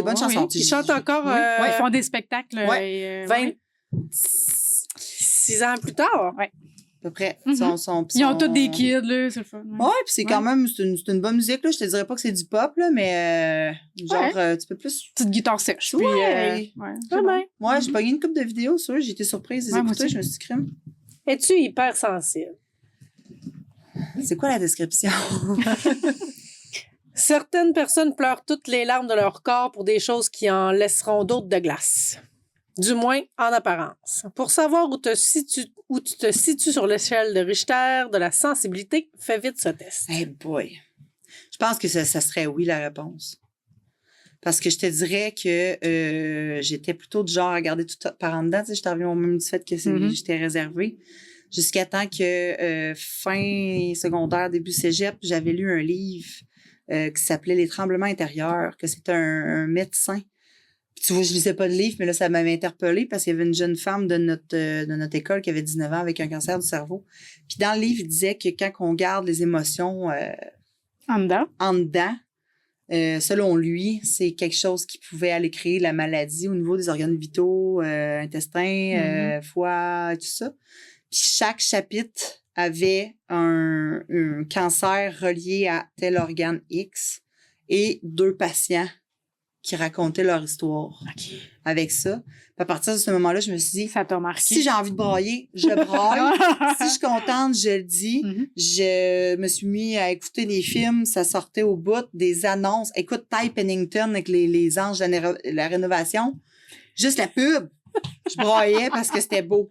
bonnes chansons. Oui, Ils chantent encore Oui, ils font des spectacles. Ouais. et, 26 ans plus tard. Ouais. peu près. Mm-hmm. Ils ont tous des kids, là, c'est le fun. Ouais, puis c'est quand même, c'est une bonne musique, là. Je te dirais pas que c'est du pop, là, mais tu peux plus... Petite guitare sèche. Ouais. Puis, Ouais, j'ai pogné une couple de vidéos, ça. J'ai été surprise de les écouter, je me suis dit, crème. Es-tu hypersensible? C'est quoi la description? Certaines personnes pleurent toutes les larmes de leur corps pour des choses qui en laisseront d'autres de glace. Du moins, en apparence. Pour savoir où tu te situes sur l'échelle de Richter de la sensibilité, fais vite ce test. Hey boy. Je pense que ça serait oui, la réponse. Parce que je te dirais que j'étais plutôt du genre à garder tout par en dedans. Tu sais, j'étais arrivée au même du fait que j'étais réservée. Jusqu'à temps que fin secondaire, début cégep, j'avais lu un livre qui s'appelait Les tremblements intérieurs, que c'était un médecin. Puis tu vois, je lisais pas de livre, mais là, ça m'avait interpellée parce qu'il y avait une jeune femme de notre école qui avait 19 ans avec un cancer du cerveau. Puis dans le livre, il disait que quand on garde les émotions en dedans, selon lui, c'est quelque chose qui pouvait aller créer la maladie au niveau des organes vitaux, intestins, foie, tout ça. Puis chaque chapitre avait un cancer relié à tel organe X et 2 patients qui racontaient leur histoire avec ça. Puis à partir de ce moment-là, je me suis dit, ça t'a marqué. Si j'ai envie de brailler, je braille. Si je suis contente, je le dis. Je me suis mis à écouter des films, ça sortait au bout, des annonces. Écoute, Ty Pennington avec les anges de la rénovation. Juste la pub. Je braillais parce que c'était beau.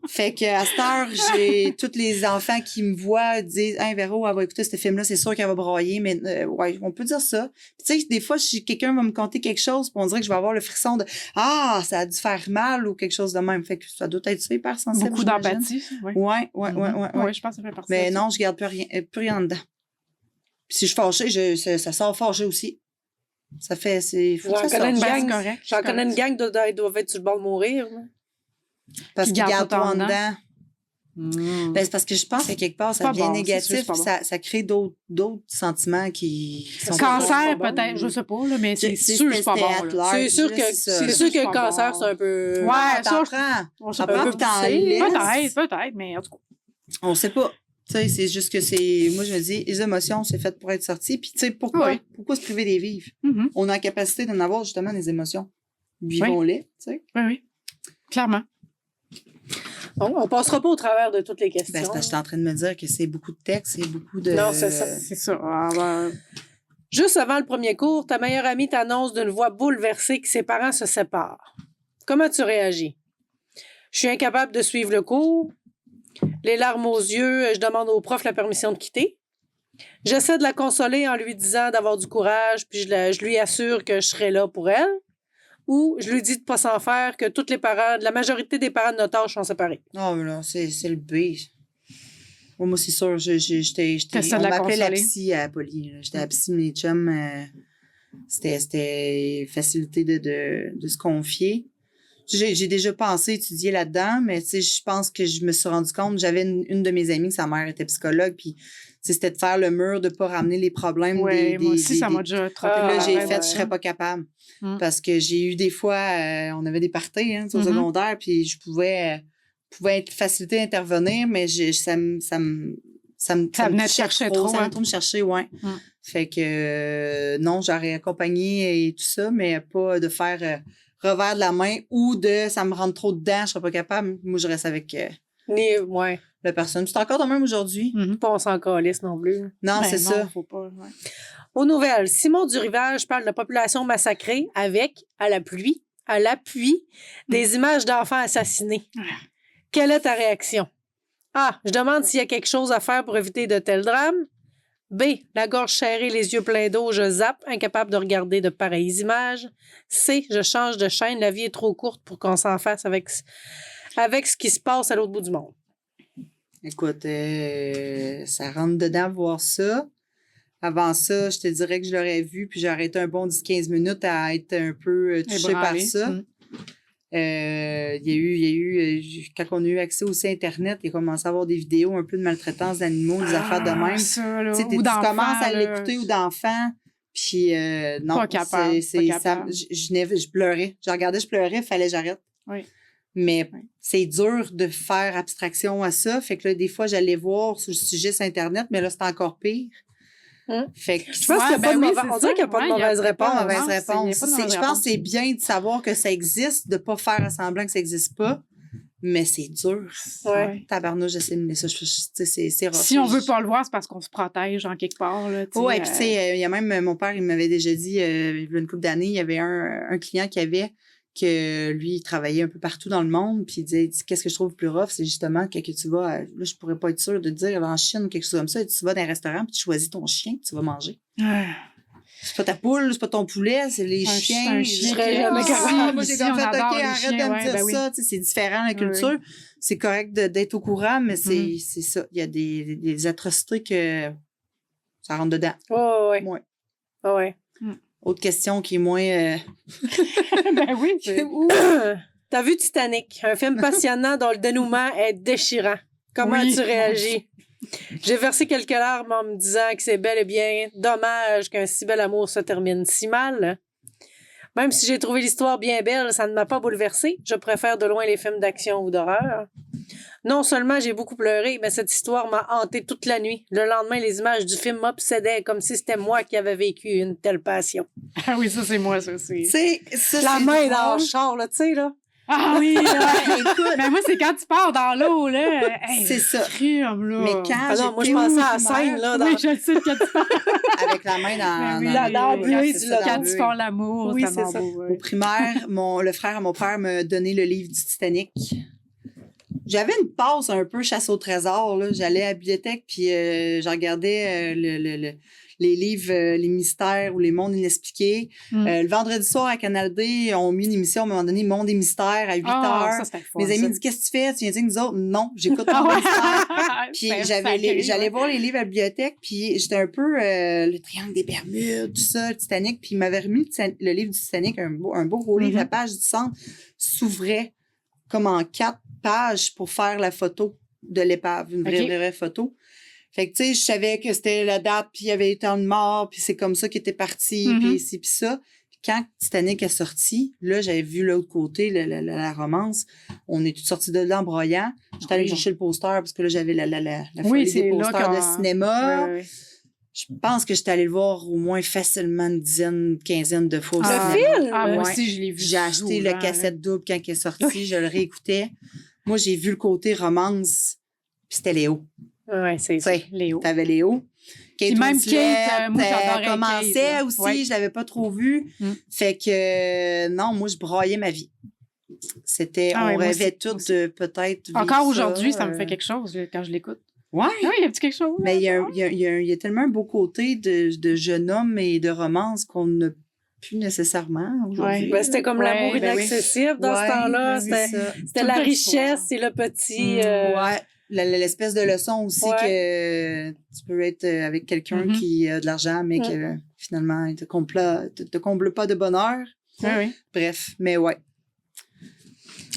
Fait que à cette heure, j'ai tous les enfants qui me voient disent « Hey Véro, elle va écouter ce film-là, c'est sûr qu'elle va brailler. » Mais ouais, on peut dire ça. Tu sais, des fois, si quelqu'un va me conter quelque chose, puis on dirait que je vais avoir le frisson de « Ah, ça a dû faire mal » ou quelque chose de même. Fait que ça doit être ça, hyper sensible. Beaucoup d'empathie. Ouais, je pense que ça fait partie. Mais non, je garde plus rien dedans. Puis si je suis fâchée, ça sort fâché aussi. Ça fait... J'en connais une gang qui doivent être sur le bord de mourir. Parce qu'ils gardent tout en dedans. Ben, c'est parce que je pense que quelque part, ça devient négatif, ça crée d'autres sentiments qui sont cancer, peut-être, je sais pas, là, mais c'est sûr que c'est pas bon. C'est sûr que le cancer, c'est un peu... Ouais, t'apprends puis t'en laisses. Peut-être, mais en tout cas. On sait pas. Tu sais, c'est juste que moi, je me dis, les émotions, c'est fait pour être sorti. Puis, tu sais, pourquoi se priver des vivre? On a la capacité d'en avoir, justement, des émotions. Vivons-les, tu sais. Oui. Clairement. Bon, on passera pas au travers de toutes les questions. Ben, c'est parce que je suis en train de me dire que c'est beaucoup de textes et beaucoup de... Non, c'est ça. C'est ça. Juste avant le premier cours, ta meilleure amie t'annonce d'une voix bouleversée que ses parents se séparent. Comment tu réagis? Je suis incapable de suivre le cours. Les larmes aux yeux, je demande au prof la permission de quitter. J'essaie de la consoler en lui disant d'avoir du courage, puis je lui assure que je serai là pour elle. Ou je lui dis de pas s'en faire, que la majorité des parents de notre âge sont séparés. Non, mais là, c'est le B. Moi, c'est sûr, on m'appelait la psy à Poly. J'étais la psy de mes chums. C'était facilité de se confier. J'ai déjà pensé étudier là-dedans, mais je pense que je me suis rendu compte, j'avais une de mes amies, sa mère était psychologue, puis c'était de faire le mur, de pas ramener les problèmes. Oui, moi aussi, ça m'a déjà trop. Là, j'ai fait, je serais pas capable. Parce que j'ai eu des fois, on avait des parties au secondaire, puis je pouvais être facilité à intervenir, mais ça venait te chercher trop. Ça venait trop me chercher, ouais. Fait que non, j'aurais accompagné et tout ça, mais pas de faire revers de la main ou ça me rentre trop dedans, je serais pas capable. Moi, je reste avec la personne. C'est encore de même aujourd'hui. Pas on s'en calisse non plus. Non, c'est ça. Faut pas, Aux nouvelles, Simon Durivage parle de population massacrée avec, à l'appui, des images d'enfants assassinés. Quelle est ta réaction? A. Je demande s'il y a quelque chose à faire pour éviter de tels drames. B. La gorge serrée, les yeux pleins d'eau, je zappe, incapable de regarder de pareilles images. C. Je change de chaîne, la vie est trop courte pour qu'on s'en fasse avec ce qui se passe à l'autre bout du monde. Écoute, ça rentre dedans voir ça. Avant ça, je te dirais que je l'aurais vu, puis j'aurais été un bon 10-15 minutes à être un peu touchée par ça. Il y a eu quand on a eu accès aussi à Internet, il a commencé à avoir des vidéos un peu de maltraitance d'animaux, des affaires de même. Tu commences à l'écouter ou d'enfants, puis non, pas capable. Je pleurais. Je regardais, je pleurais, il fallait que j'arrête. Oui. Mais c'est dur de faire abstraction à ça. Fait que là, des fois, j'allais voir sur le sujet sur Internet, mais là, c'est encore pire. Fait que Je pense qu'il n'y a pas de mauvaise... On dirait qu'il n'y a pas de mauvaise réponse. Pas de mauvaise réponse. Je pense que c'est bien de savoir que ça existe, de ne pas faire semblant que ça n'existe pas. Mais c'est dur. Ouais. Tabarnouche, j'essaie de mener ça. C'est rough. Si on veut pas le voir, c'est parce qu'on se protège en quelque part. Oui, puis tu sais, il y a même mon père, il m'avait déjà dit, il y a une couple d'années, il y avait un client que lui, il travaillait un peu partout dans le monde, puis il disait, qu'est-ce que je trouve plus rough, c'est justement que tu vas, là, je pourrais pas être sûre de te dire, en Chine ou quelque chose comme ça, tu vas dans un restaurant, puis tu choisis ton chien que tu vas manger. C'est pas ta poule, c'est pas ton poulet, c'est les chiens. Je serais jamais capable. Moi, j'ai comme fait, OK, arrête de me dire ça. Tu sais, c'est différent, la culture. C'est correct d'être au courant, mais c'est ça. Il y a des atrocités que ça rentre dedans. Ouais. Ouais. Autre question qui est moins... Ben oui. T'as vu Titanic, un film passionnant dont le dénouement est déchirant. Comment as-tu réagi? J'ai versé quelques larmes en me disant que c'est bel et bien dommage qu'un si bel amour se termine si mal. Même si j'ai trouvé l'histoire bien belle, ça ne m'a pas bouleversée. Je préfère de loin les films d'action ou d'horreur. Non seulement j'ai beaucoup pleuré, mais cette histoire m'a hantée toute la nuit. Le lendemain, les images du film m'obsédaient comme si c'était moi qui avais vécu une telle passion. Ah oui, ça, c'est moi, ça aussi. La main dans le char, là, tu sais, là. Ah oui, écoute. Mais moi, c'est quand tu pars dans l'eau, là. Hey, c'est ça. Crime, là. Mais quand moi, je pensais à la scène, là. Oui, je sais quand tu pars. Avec la main dans quand tu fais l'amour, oui, c'est ça. beau. Au primaire, le frère à mon père m'a donné le livre du Titanic. J'avais une passe un peu chasse au trésor, là. J'allais à la bibliothèque, puis je regardais les livres, les mystères ou les mondes inexpliqués. Le vendredi soir à Canal D, on a mis une émission à un moment donné, Monde des mystères, à 8 heures. Ça, mes amis me disent, qu'est-ce que tu fais? Tu viens dire que nous autres? Non, j'écoute Monde des mystères. Puis j'allais voir les livres à la bibliothèque, puis j'étais un peu le triangle des Bermudes, tout ça, le Titanic, puis il m'avait remis le livre du Titanic, un beau gros livre. La page du centre s'ouvrait comme en 4 pages pour faire la photo de l'épave, une vraie photo. Fait que, tu sais, je savais que c'était la date, puis il y avait eu tant de morts, puis c'est comme ça qu'il était parti, puis ci, puis ça. Puis quand Titanic est sorti, là, j'avais vu l'autre côté, la romance. On est tous sortis de là en broyant. J'étais allée chercher le poster, parce que là, j'avais la folie des posters de cinéma. Oui. Je pense que j'étais allée le voir au moins facilement une dizaine, quinzaine de fois. Le film? Moi aussi, je l'ai vu. J'ai acheté le cassette double quand il est sorti, je le réécoutais. Moi, j'ai vu le côté romance, puis c'était Léo. Oui, c'est ça. Léo. T'avais Léo. Puis même Kate, moi, j'adorais Kate. Commençait aussi, je l'avais pas trop vu. Fait que, non, moi, je broyais ma vie. C'était, on rêvait toutes de peut-être vivre encore aujourd'hui, ça me fait quelque chose quand je l'écoute. Ouais. Oui, il y a petit quelque chose. Mais il y a tellement un beau côté de jeune homme et de romance qu'on n'a plus nécessairement aujourd'hui. Ben, c'était comme l'amour inaccessible dans ce temps-là. C'était la richesse et le petit... Ouais. L'espèce de leçon aussi que tu peux être avec quelqu'un qui a de l'argent, mais que finalement, il te comble pas de bonheur. Oui. Bref, mais ouais.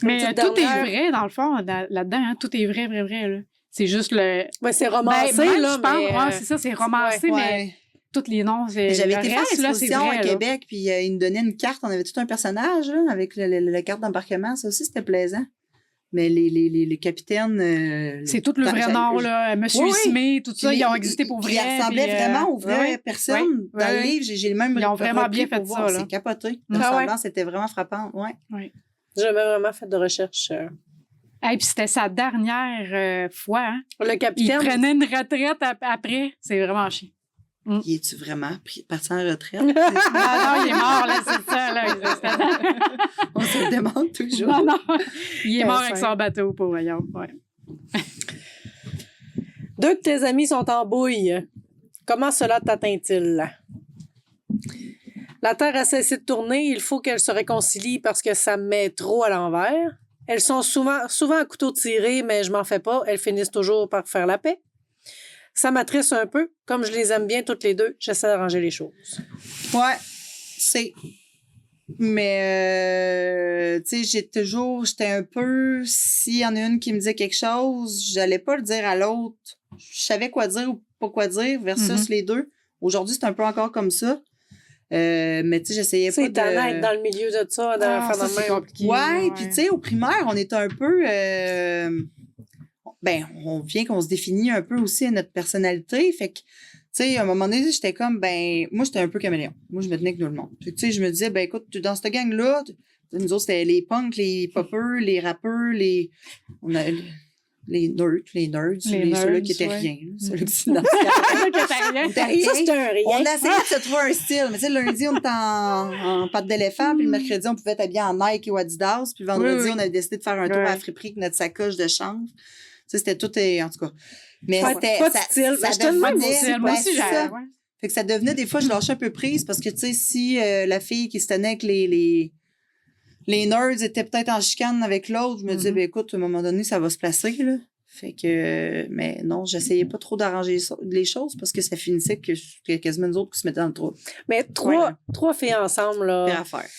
Mais tout est vrai, dans le fond, là-dedans. Hein, tout est vrai, là. C'est juste le... Ouais, c'est romancé, là, je pense. C'est ça, c'est romancé, mais tous les noms, c'est... J'avais été faire une exposition à Québec, puis ils nous donnaient une carte. On avait tout un personnage, là, avec la carte d'embarquement. Ça aussi, c'était plaisant. Mais les capitaines... c'est tout le vrai nom, là. Monsieur Smith, tout ça, ils ont existé pour vrai. Ils ressemblaient vraiment aux vraies personnes. Dans le livre, j'ai le même... Ils ont vraiment bien fait ça, là. C'est capoté. La ressemblance était vraiment frappante, J'ai jamais vraiment fait de recherche. Et puis c'était sa dernière fois. Hein. Le capitaine... Il prenait une retraite après. C'est vraiment chiant. Il est-tu vraiment parti en retraite? Non, il est mort, là, c'est ça. Là, on se le demande toujours. Non. Il est mort avec son bateau, pour voyons. Ouais. 2 de tes amis sont en bouille. Comment cela t'atteint-il? La Terre a cessé de tourner. Il faut qu'elle se réconcilie parce que ça me met trop à l'envers. Elles sont souvent à couteau tiré, mais je m'en fais pas. Elles finissent toujours par faire la paix. Ça m'attriste un peu. Comme je les aime bien toutes les deux, j'essaie d'arranger les choses. Ouais, c'est... Mais, tu sais, j'étais un peu... S'il y en a une qui me disait quelque chose, j'allais pas le dire à l'autre. Je savais quoi dire ou pas quoi dire versus les deux. Aujourd'hui, c'est un peu encore comme ça. Mais tu sais, j'essayais pas C'est de... tannant d'être dans le milieu de ça, de faire ça, de c'est même. compliqué. Ouais, puis tu sais, au primaire, on est un peu... on vient qu'on se définit un peu aussi à notre personnalité. Fait que, tu sais, à un moment donné, j'étais comme, moi, j'étais un peu caméléon. Moi, je me tenais avec tout le monde. Fait que, tu sais, je me disais, écoute, dans cette gang-là, nous autres, c'était les punks, les poppers, les rappeurs, on a les nerds, ceux-là qui étaient rien. Ceux-là qui s'identifiaient. Rien. Ça, c'est un rien. On a essayé de se trouver un style. Mais tu sais, le lundi, on était en pâte d'éléphant, puis le mercredi, on pouvait être habillé en Nike ou Adidas, puis le vendredi, on avait décidé de faire un tour à la friperie avec notre sacoche de chanvre. Tu sais, c'était tout, en tout cas. Mais c'était... Pas de style. Ça Moi devenait... aussi, j'ai... Fait que ça devenait, des fois, je lâchais un peu prise parce que, tu sais, si la fille qui se tenait avec les nerds était peut-être en chicane avec l'autre, je me disais, écoute, à un moment donné, ça va se placer, là. Fait que, mais non, j'essayais pas trop d'arranger les choses parce que ça finissait que qu'il y a quasiment nous autres qui se mettaient dans le trou. Mais trois filles ensemble, là. Pire affaire.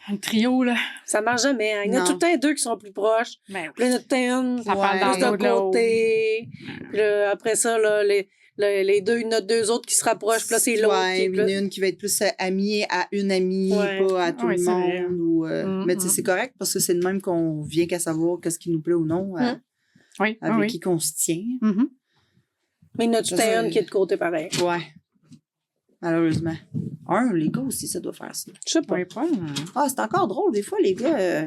Un trio, là. Ça marche jamais. Hein. Il y en a Non. tout le temps deux qui sont plus proches. Ben Puis là, il y en a tout le temps une Ça Ouais. parle plus dans de l'autre. côté. Puis là, après ça, là, les deux, il y en a deux autres qui se rapprochent. Puis là, c'est l'autre Ouais, qui est il y plus... en a une qui va être plus amie à une amie, Ouais. pas à tout Ouais, le c'est vrai. monde. Ou, mais tu sais, Mm. c'est correct parce que c'est de même qu'on vient qu'à savoir qu'est-ce qui nous plaît ou non, Oui, avec qui qu'on se tient. Mhm. Mais il y en a tout le temps une qui est de côté pareil. Ouais. Malheureusement. Les gars aussi, ça doit faire ça. Je sais pas. Oui, pas. Ah, c'est encore drôle. Des fois, les gars,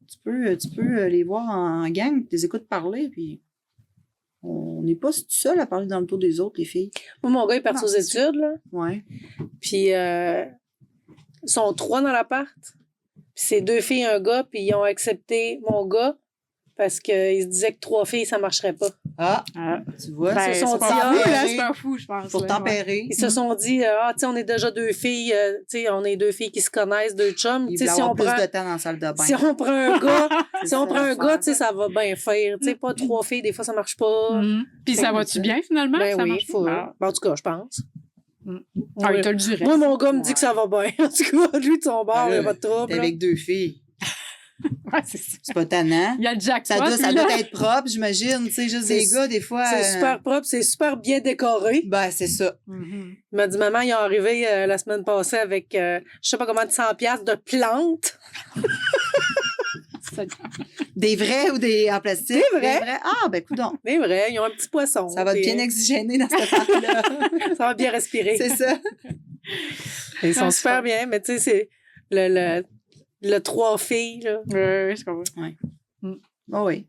tu peux les voir en gang, tu les écoutes parler, puis on n'est pas tout seul à parler dans le tour des autres, les filles. Moi, mon gars est parti Non, aux c'est études, là. Ouais. Puis, ils sont trois dans l'appart. Puis, c'est deux filles et un gars. Puis, ils ont accepté mon gars parce qu'ils se disaient que trois filles, ça marcherait pas. Ah, Ah. tu vois, Ben, c'est sont pour dit, Là, tempérer. c'est un fou, je pense. Pour là, tempérer. Ils se sont dit, tu sais, on est déjà deux filles. Tu sais, on est deux filles qui se connaissent, deux chums. Il Tu sais, va si avoir on plus prend... de temps dans la salle de bain. Si on prend un gars, C'est si on ça, prend un l'affaire. gars, tu sais, ça va bien faire. Tu sais, pas trois filles, des fois, ça marche pas. Mhm. Puis ça va-tu bien, finalement? Ben ça oui, marche faut. bien? Ben, en tout cas, je pense. Ah, il te le dirait. Moi, mon gars me dit que ça va bien. En tout cas, lui, de son bord, il n'y a pas de T'es trouble. là. avec deux filles. Ouais, c'est ça. C'est pas tannant. Il y a le jackpot. Ça puis là- doit être propre, j'imagine. Tu sais, juste C'est- des gars, des fois. C'est super propre, c'est super bien décoré. Ben, c'est ça. Mhm. Il m'a dit, maman, ils sont arrivés la semaine passée avec, je sais pas comment, de 100$ de plantes. C'est- Des vrais ou des en plastique? Des vrais. Ah, ben, coudonc. C'est vrai, ils ont un petit poisson. Ça va puis, bien oxygéner dans cette partie-là. Ça va bien respirer. C'est ça. Ils sont super bien, mais tu sais, c'est le trois filles, là. Oui, je comprends. Oh oui.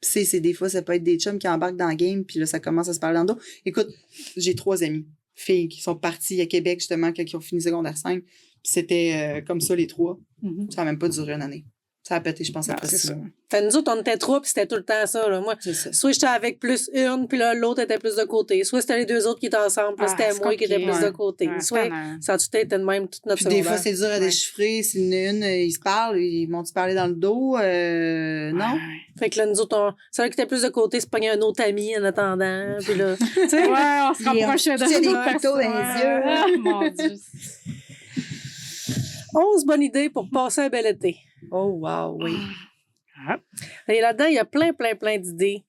Puis c'est des fois, ça peut être des chums qui embarquent dans le game, puis là, ça commence à se parler dans le dos. Écoute, j'ai 3 amis, filles, qui sont parties à Québec, justement, quand ils ont fini secondaire 5. Puis c'était comme ça, les 3. Mhm. Ça n'a même pas duré une année. Ça a pété, je pense, Ah, après c'est 6 ça. mois. Fait que nous autres, on était trois, puis c'était tout le temps ça, là. Moi, C'est ça. soit j'étais avec plus une, puis là, l'autre était plus de côté. Soit c'était les deux autres qui étaient ensemble, puis là, Ah, c'était c'est moi qui étais plus compliqué, de côté. Ouais, Soit tannant. ça a tout été de même toute notre Puis des fois, secondaire. c'est dur à Ouais. déchiffrer. Si une, ils se parlent, ils vont-tu parler dans le dos? Non? Ouais. Fait que là, nous autres, celui qui était plus de côté, c'est pogné un autre ami en attendant. Puis là, tu sais, Ouais, on se rapprochait de Tu sais, des ça. couteaux dans les yeux. Ah, mon Dieu. 11 bonnes idées pour passer un bel été. Oh, wow, oui. Et là-dedans, il y a plein d'idées.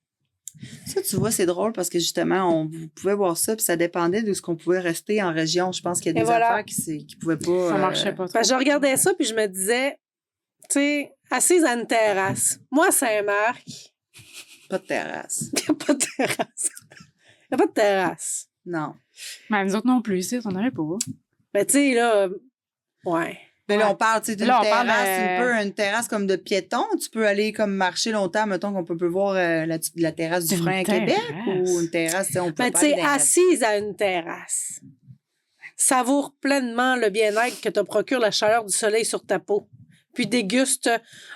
Ça, tu vois, c'est drôle parce que justement, vous pouvez voir ça, puis ça dépendait de ce qu'on pouvait rester en région. Je pense qu'il y a Et des voilà. affaires qui pouvaient pas. Ça marchait pas trop. Fait que je regardais ça, puis je me disais, tu sais, assise à une terrasse. Moi, à Saint-Marc, Pas de terrasse. il n'y a pas de terrasse. Il n'y a pas de terrasse. Non. Mais nous autres non plus, on n'aurait pas. Mais tu sais, là, ouais. Mais là, Ouais. on parle, tu sais, d'une Là, on terrasse, parle, un peu une terrasse comme de piéton. Tu peux aller comme marcher longtemps, mettons qu'on peut voir la terrasse du Une frein à Québec terrasse. ou une terrasse, tu sais, on peut Ben, tu sais, assise à une terrasse. Savoure pleinement le bien-être que te procure la chaleur du soleil sur ta peau. Puis déguste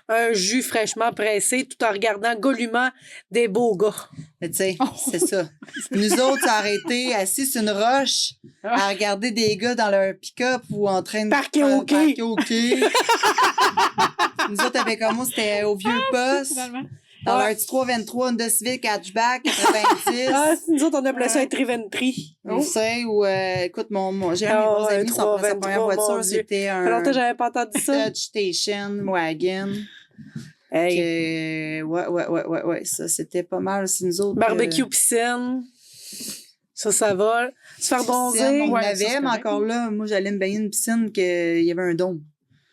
un jus fraîchement pressé tout en regardant goulûment des beaux gars. Mais tu sais, Oh. c'est ça. Nous autres, ça aurait été assis sur une roche à regarder des gars dans leur pick-up ou en train de Parquer au quai. parquer au quai. Nous autres, avec moi, c'était au vieux poste. Finalement. Dans leur petit 323 Honda Civic hatchback 86. Ah, nous autres, on appelait ça un Triventry. Tu sais, ou écoute, j'ai un de mes Oh, bons amis, un sa 323, première mon voiture, Dieu. c'était Ça fait longtemps que un j'avais pas entendu ça. Dodge Station Wagon. Hey. Ouais, ça, c'était pas mal aussi, nous autres. Barbecue piscine. Ça va. Se faire bronzer. On Ouais, ça, avait, c'est mais correct. encore là, moi, j'allais me baigner une piscine qu'il y avait un dôme.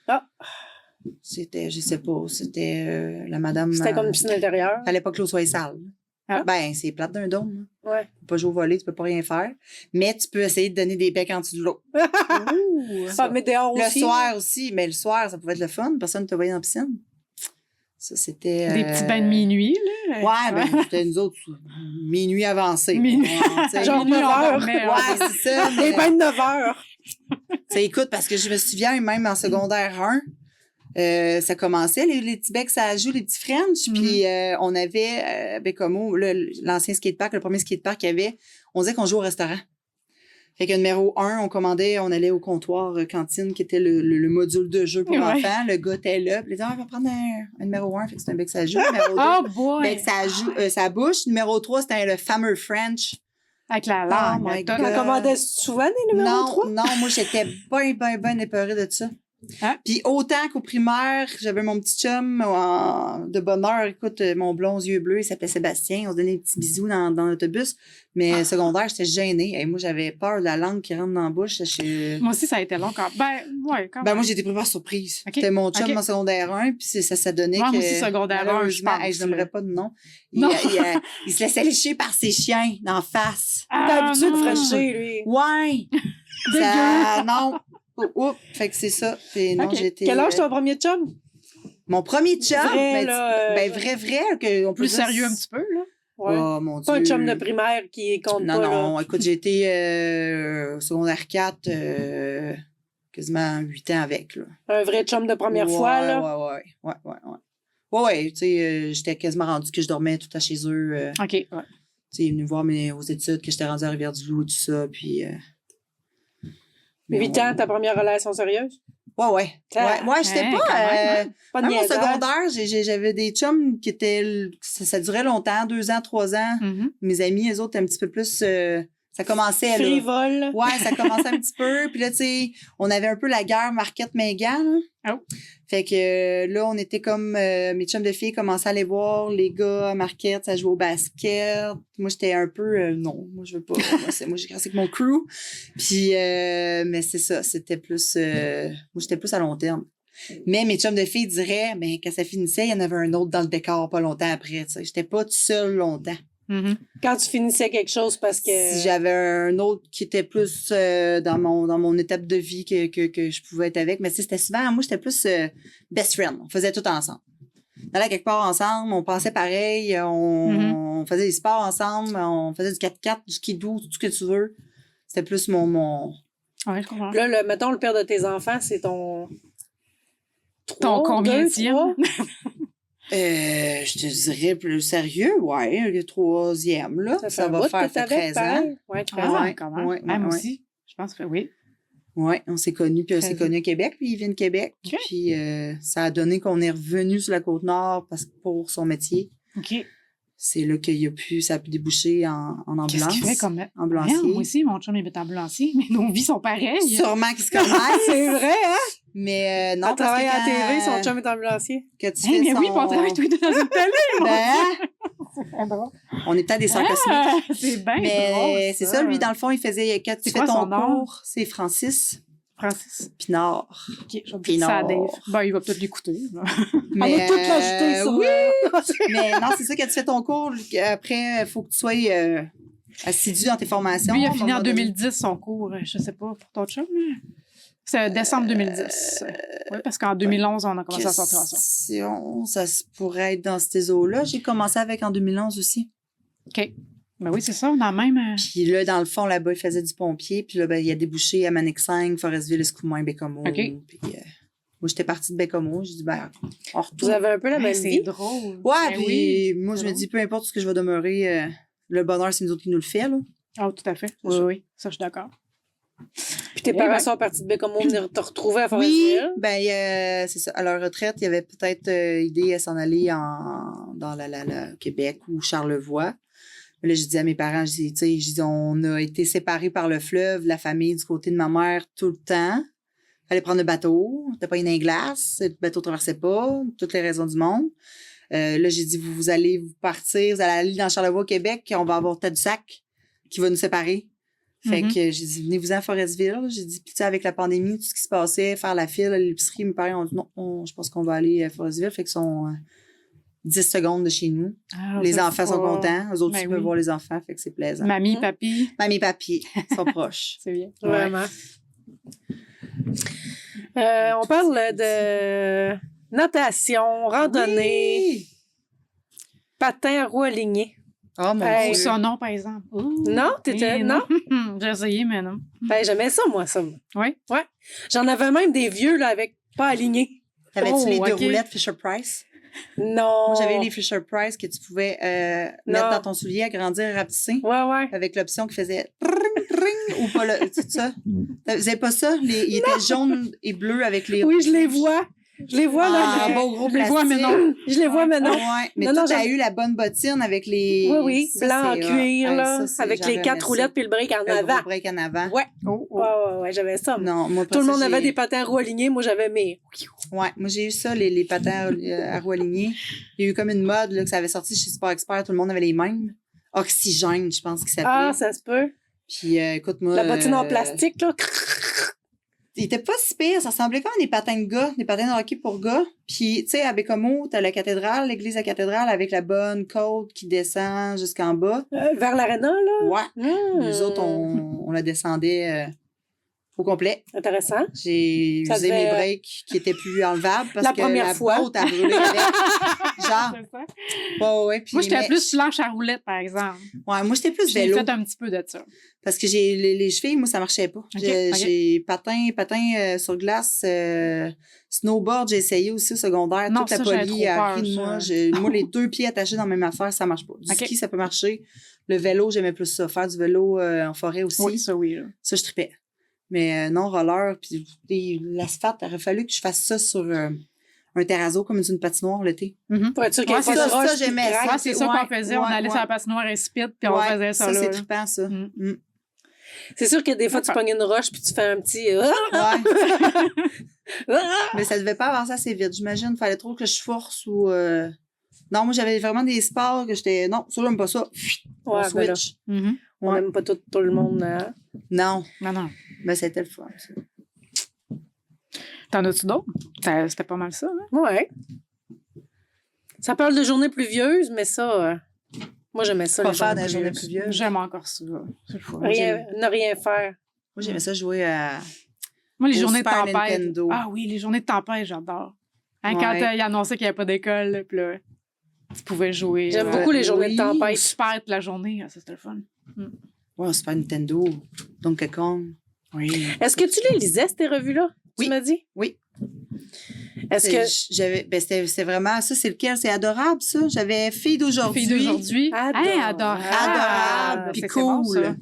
Ah. C'était, je sais pas, c'était la madame... C'était comme une piscine intérieure. Fallait pas que l'eau soit sale. Ah. Ben, c'est plate d'un dôme. Là. Ouais. Tu peux pas jouer au volley, tu peux pas rien faire. Mais tu peux essayer de donner des becs en dessous de l'eau. Ah, mais dehors Le aussi. soir aussi, mais le soir, ça pouvait être le fun. Personne ne te voyait dans la piscine. Ça, c'était... Des petits bains de minuit, là. Ouais, ben, c'était nous autres, minuit avancé. Minuit. Tu sais, Genre Minuit, 9 on heures. dormait, Ouais, c'est ça. Des mais- bains de 9 heures. Ça, écoute, parce que je me souviens, même en secondaire 1, ça commençait, les petits becs, ça joue, les petits French. Puis on avait, Bécomo, l'ancien skatepark, le premier skatepark qu'il y avait, on disait qu'on jouait au restaurant. Fait que numéro 1, on allait au comptoir cantine, qui était le module de jeu pour Ouais. enfants. Le gars était là. Puis il disait, on va prendre un numéro 1. Fait que c'était un bec, ça joue. Numéro 2, Oh boy! bec, ça joue, sa bouche. Numéro 3, c'était le fameux French. Avec la Oh langue. my avec tout. God. On commandait souvent des numéros Non, 3? non, moi, j'étais bien épeurée de ça. Hein? Puis autant qu'au primaire, j'avais mon petit chum de bonne heure. Écoute, mon blond aux yeux bleus, il s'appelait Sébastien. On se donnait des petits bisous dans l'autobus. Mais secondaire, j'étais gênée. Et moi, j'avais peur de la langue qui rentre dans la bouche. Moi aussi, ça a été long quand ouais, quand Ben, même. moi, j'ai été pris par surprise. Ok. C'était mon chum Ok. en secondaire 1, puis ça donnait Moi que... aussi, secondaire 1, je malheureusement, pense. je n'aimerais pas de nom. Non. Il se laissait lécher par ses chiens d'en face. T'as habitué de non. fraîcher, lui. Ouais! Ça, non. Oups, fait que c'est ça. Puis non, Ok. j'étais... Quel âge ton premier chum? Mon premier chum, Vrai, là, vrai, que on peut Plus dire- sérieux un petit peu, là. Ouais. Oh mon Dieu. Pas un chum de primaire qui compte Non, pas, non, là. écoute, j'ai été au secondaire 4, quasiment 8 ans avec, là. Un vrai chum de première fois, là. Ouais, tu sais, j'étais quasiment rendu que je dormais tout à chez eux. OK, ouais. Tu sais, il est venu voir aux études, que j'étais rendu à Rivière-du-Loup et tout ça, puis... mais 8 ans, ta première relation sérieuse? Ouais, j'étais Hey, pas... quand même, hein? Pas de Même au niaisage. secondaire, j'avais des chums qui étaient... Ça durait longtemps, 2 ans, 3 ans. Mhm. Mes amis, eux autres, un petit peu plus... ça commençait, là. Frivole. Ouais, ça commençait un petit peu. Puis là, tu sais, on avait un peu la guerre Marquette-Mégan. Oh. Fait que là, on était comme... mes chums de filles commençaient à aller voir les gars à Marquette, ça jouait au basket. Moi, j'étais un peu... non, moi, je veux pas. Moi, j'ai grassé avec mon crew. Puis, mais c'est ça, c'était plus... moi, j'étais plus à long terme. Mais mes chums de filles diraient, mais quand ça finissait, il y en avait un autre dans le décor pas longtemps après. Tu sais, j'étais pas toute seule longtemps. Mhm. Quand tu finissais quelque chose parce que... Si j'avais un autre qui était plus dans mon étape de vie que je pouvais être avec, mais tu sais, c'était souvent, moi, j'étais plus best friend. On faisait tout ensemble. On allait quelque part ensemble, on pensait pareil, on faisait des sports ensemble, on faisait du 4x4, du skidoo, tout ce que tu veux. C'était plus mon... Ouais, je comprends. Là, mettons, le père de tes enfants, c'est ton... Ton combienième? Je te dirais plus sérieux, ouais, le 3e, là. Ça fait Ça un va bout faire que t'avais, 13 ans. pareil. Ouais, 13 ans. Ah, Ouais, quand même. ouais, Moi ouais. aussi. Je pense que oui. Oui, on s'est connus, puis on s'est 13 ans. connus à Québec, puis il vient de Québec. OK. Puis ça a donné qu'on est revenu sur la Côte-Nord pour son métier. OK. C'est là ça a pu déboucher en ambulance. Qu'est-ce qu'il fait comme... Ambulancier. Merde, moi aussi, mon chum, il est ambulancier, mais nos vies sont pareilles. Sûrement qu'ils se connaissent. C'est vrai, hein? Mais non, Elle travaille à parce la que TV, son quand- chum est ambulancier. que tu Hey, fais mais oui, son- puis on travaille tous les deux dans une télé. Ben, on est peut-être des sœurs cosmiques. Ah, c'est bien Mais drôle, c'est ça, lui, dans le fond, il faisait, quand tu C'est fais quoi ton son nom? cours, c'est Francis Francis. Pinard. OK, je vais dire ça à Dave. Pinard. Ben, il va peut-être l'écouter. là. On va tout l'ajouter, ça. Oui, mais non, c'est ça, quand tu fais ton cours, après, il faut que tu sois assidu dans tes formations. Lui, il a À un fini en moment donné. 2010 son cours. Je sais pas, pour ton chum. mais c'est décembre 2010. Oui, parce qu'en 2011, on a commencé à sortir ensemble. Question, ça se pourrait être dans ces eaux-là. J'ai commencé avec en 2011 aussi. OK. Ben oui, c'est ça, on a même... Puis là, dans le fond, là-bas, il faisait du pompier. Puis là, ben, il a débouché à Manic 5, Forestville, Escoumont, Bécomo. OK. Puis moi, j'étais partie de Bécomo. J'ai dit, ben, on Vous retourne. avez un peu la même c'est vie. drôle. Ouais, Ben puis oui, moi, je c'est me drôle. dis, peu importe ce que je vais demeurer, le bonheur, c'est nous autres qui nous le fait, là. Ah, tout à fait. C'est Oui, ça. oui. Ça, je suis d'accord. Puis tes Eh parents ben. sont partis de Bécomo venir te retrouver à Oui, Forestville. ben, c'est ça. À leur retraite, il y avait peut-être idée à s'en aller dans la Québec ou Charlevoix. Mais là, j'ai dit à mes parents, j'ai dit, on a été séparés par le fleuve, la famille du côté de ma mère tout le temps. Fallait prendre le bateau. C'était pas une glace. Le bateau traversait pas. Toutes les raisons du monde. Là, j'ai dit, vous allez vous partir, vous allez aller dans Charlevoix, Québec, on va avoir tas du sac. qui va nous séparer. Fait Mhm. que j'ai dit, venez-vous-en à Forestville. J'ai dit, puis tu sais, avec la pandémie, tout ce qui se passait, faire la file à l'épicerie, mes parents ont dit, non, je pense qu'on va aller à Forestville. Fait qu'ils sont 10 secondes de chez nous. Ah, Les ça, enfants c'est sont pas- contents. Eux autres, Ben ils peuvent oui. voir les enfants. Fait que c'est plaisant. Mamie, papy, Mamie et papy sont proches. c'est bien. Vraiment. On parle de natation, randonnée, Oui! patin à roues alignées. Oh mon Hey. Ou Dieu. ça, non, par exemple. Ouh. Non, t'étais... Eh, Non? J'ai essayé, mais non. Ben, j'aimais ça, moi, ça. Oui. Ouais. J'en avais même des vieux, là, avec pas alignés. T'avais-tu Oh, les deux ok. roulettes Fisher-Price? Non. Moi, j'avais eu les Fisher-Price que tu pouvais mettre dans ton soulier, agrandir et rapetisser. Ouais. Avec l'option qui faisait tring, tring, ou pas le. C'est ça? Vous n'avez pas ça? Ils étaient jaunes et bleus avec les. Oui, je les vois. Je les vois, là. Ah, mais- beau gros Je les vois, mais non. Je les vois, mais non. Ouais, mais Non, toi, non, t'as j'ai- eu la bonne bottine avec les. Oui, Ça, blanc en c'est hot. cuir, Hey, là, ça, c'est- avec les j'aurais 4 aimé roulettes ça. puis le break en Un avant. gros break en avant. Ouais. Oh, oh. Ouais, j'avais ça. moi. Non, moi, Tout le ça, monde avait j'ai- des patins à roues alignés. Moi, j'avais mes... Ouais, moi, j'ai eu ça, les patins à roues alignées. Il y a eu comme une mode, là, que ça avait sorti chez Sport Expert. Tout le monde avait les mêmes. Oxygène, je pense qu'il s'appelait. Ah, ça se peut. Puis, écoute, moi. La bottine en plastique, là. Il était pas si pire, ça ressemblait comme à des patins de gars, des patins de hockey pour gars. Puis, tu sais, à Bécomo, t'as la cathédrale, l'église à cathédrale avec la bonne côte qui descend jusqu'en bas. Vers l'aréna, là. Ouais. Hmm. Nous autres, on la descendait au complet. Intéressant. J'ai Ça usé devait- mes breaks qui étaient plus enlevables parce La que première la fois. botte a brûlé avec. Genre, C'est ça. ouais. Puis Moi, j'étais mais- plus planche à roulettes, par exemple. Ouais, moi, j'étais plus J'ai vélo. fait un petit peu de ça. Parce que j'ai les chevilles, moi, ça marchait pas. J'ai ok. j'ai patin sur glace, snowboard, j'ai essayé aussi au secondaire. Non, Toute la ça, j'avais poly trop a peur, ri de moi. ça. Moi, les deux pieds attachés dans la même affaire, ça marche pas. Du Ok. ski, ça peut marcher. Le vélo, j'aimais plus ça. Faire du vélo en forêt aussi. Oui, ça, oui. là. Ça, je tripais. Mais non, roller, puis l'asphalte, il aurait fallu que je fasse ça sur un terrazzo comme une patinoire l'été. Pour être sûr qu'il y ait Ouais, pas c'est de ça, roche ça, qui j'aimais craque. Ouais, c'est ça ouais, qu'on faisait. On ouais, allait sur ouais. la patinoire Espit, puis on Ouais, faisait ça, ça, là. c'est là. trippant, ça. Mm. Mm. C'est sûr que des fois, tu D'accord. pognes une roche puis tu fais un petit... Ouais. Mais ça devait pas avancer assez vite, j'imagine. Il fallait trop que je force ou. Non, moi, j'avais vraiment des sports que j'étais. Non, ça, j'aime pas ça. On Ouais, ben là, switch. Mhm. on Ouais. n'aime pas tout le monde. Hein? Non, Non, non. mais c'était le fun. Ça. T'en as-tu d'autres? C'était pas mal ça, hein? Ouais. Ça parle de journées pluvieuses, mais ça... moi, j'aimais ça, Pas les faire journées dans les journées pluvieuses. pluvieuses. J'aime encore ça. C'est le fun. Ne rien faire. Moi, j'aimais ça jouer à. Moi, les Au journées de Super tempête. Nintendo. Ah oui, les journées de tempête, j'adore. Hein, Ouais. quand il annonçait qu'il n'y avait pas d'école, là, puis là, tu pouvais jouer. J'aime beaucoup les journées oui. de Ou tempête. super toute la journée. Ah, ça, c'était le fun. Ouais, Super Nintendo, Donkey Kong. Oui. Est-ce que tu les lisais, ces revues-là? Oui. Tu m'as dit? Oui. Est-ce que... J'avais. Ben, c'était vraiment. Ça, c'est lequel? C'est adorable, ça. J'avais Fille d'aujourd'hui. Fille d'aujourd'hui. Adorable. Hey, adorable. Adorable. Puis C'est cool. bon, ça.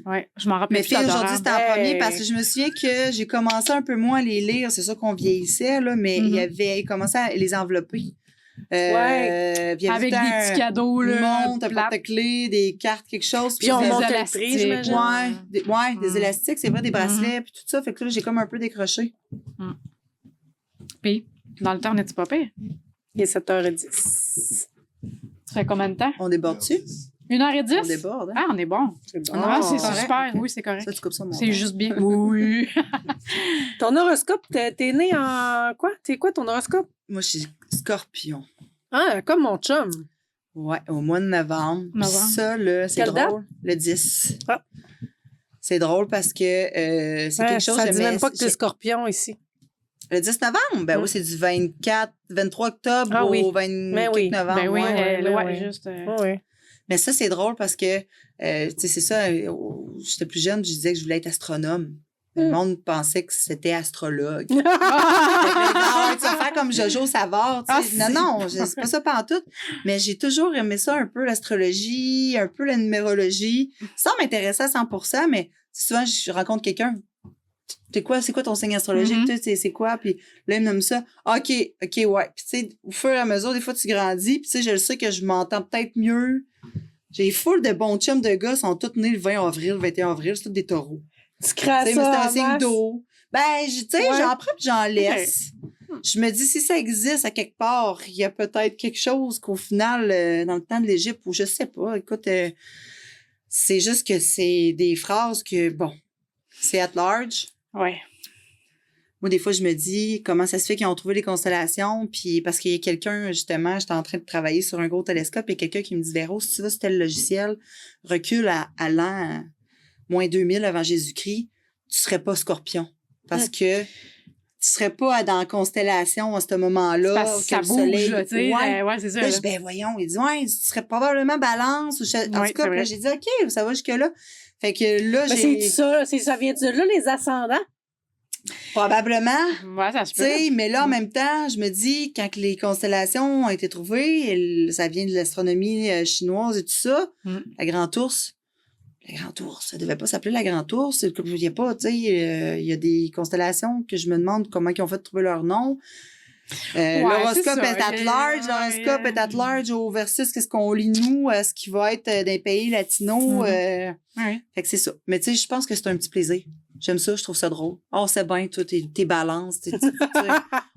Ouais, je m'en rappelle Mais plus Fille d'aujourd'hui, d'adorable. c'était en Hey. premier parce que je me souviens que j'ai commencé un peu moins à les lire. C'est sûr qu'on vieillissait, là, mais il commençait à les envelopper. Ouais. Puis il y avait Avec tout des un- petits cadeaux, une là. montre, un plates. porte-clés, des cartes, quelque chose. Puis on des- montait le élastiques. prix, j'imagine. des Mm. élastiques, c'est vrai, des bracelets, puis tout ça. Fait que là, j'ai comme un peu décroché. Puis, dans le temps, on n'était pas pire. Il est 7h10. Ça fait combien de temps? On déborde-tu? 1h10? On déborde, hein? Ah, on est bon. C'est bon. Non, Ah, c'est correct. super. Ok. Oui, c'est correct. Ça, tu coupes ça, mon C'est père. juste bien. Oui. Ton horoscope, t'es né en quoi? T'es quoi ton horoscope? Moi, je suis scorpion. Ah, comme mon chum. Ouais, au mois de novembre. Puis Novembre. ça, là, c'est Quelle drôle. Le 10. Ah. C'est drôle parce que c'est Ouais, quelque chose ça que dit j'aimais- même pas que t'es scorpion ici. Le 10 novembre? Ben Mm. oui, c'est du 23 octobre Ah oui. au 24 Mais oui. novembre. Ben oui, ouais. ouais. juste. Oui. Mais ça, c'est drôle parce que, tu sais, c'est ça, j'étais plus jeune, je disais que je voulais être astronome. Le monde pensait que c'était astrologue. Fait que là, tu vas faire comme Jojo Savard, tu sais. Ah, Non, c'est pas ça pantoute. Mais j'ai toujours aimé ça un peu, l'astrologie, un peu la numérologie, sans m'intéresser à 100%, mais souvent, je rencontre quelqu'un, c'est quoi ton signe astrologique, Mhm. tu sais, c'est quoi? Puis là, il me nomme ça. OK, ouais. Puis tu sais, au fur et à mesure, des fois, tu grandis, puis tu sais, je le sais que je m'entends peut-être mieux. J'ai full de bons chums de gars, sont tous nés le 20 avril, le 21 avril, c'est tous des taureaux. Tu crées Tu sais, mais ça. c'est un en signe masse. d'eau. Ben, tu sais, Ouais. j'en prends puis j'en laisse. Je me dis, si ça existe à quelque part, il y a peut-être quelque chose qu'au final, dans le temps de l'Égypte, ou je sais pas, écoute, C'est juste que c'est des phrases que, bon, c'est at large. Ouais. Moi, des fois, je me dis comment ça se fait qu'ils ont trouvé les constellations. Puis parce qu'il y a quelqu'un, justement, j'étais en train de travailler sur un gros télescope et quelqu'un qui me dit, Véro, si tu vas sur tel logiciel, recule à l'an moins 2000 avant Jésus-Christ, tu serais pas Scorpion. Parce que tu serais pas dans la constellation à ce moment-là. Parce que ça le bouge, soleil, là, tu sais. Ouais, c'est ça. Là, là. je dis, ben voyons, il dit, ouais, tu serais probablement Balance. En Ouais, tout cas, c'est puis là, vrai. j'ai dit, OK, ça va jusque-là. Fait que là, Ben, j'ai... c'est ça, ça vient de là, les ascendants? Probablement. Ouais, ça se Tu peut. sais, mais là, en même temps, je me dis, quand les constellations ont été trouvées, ça vient de l'astronomie chinoise et tout ça, la Grande Ourse. La Grande Ourse, ça devait pas s'appeler la Grande Ourse. Il y a pas, tu sais, il y a des constellations que je me demande comment ils ont fait de trouver leur nom. L'horoscope c'est ça. est at large, l'horoscope est at large au versus qu'est-ce qu'on lit nous, ce qui va être des pays latinos. Ouais. Fait que c'est ça. Mais tu sais, je pense que c'est un petit plaisir. J'aime ça, je trouve ça drôle. On sait bien, toi, t'es balance.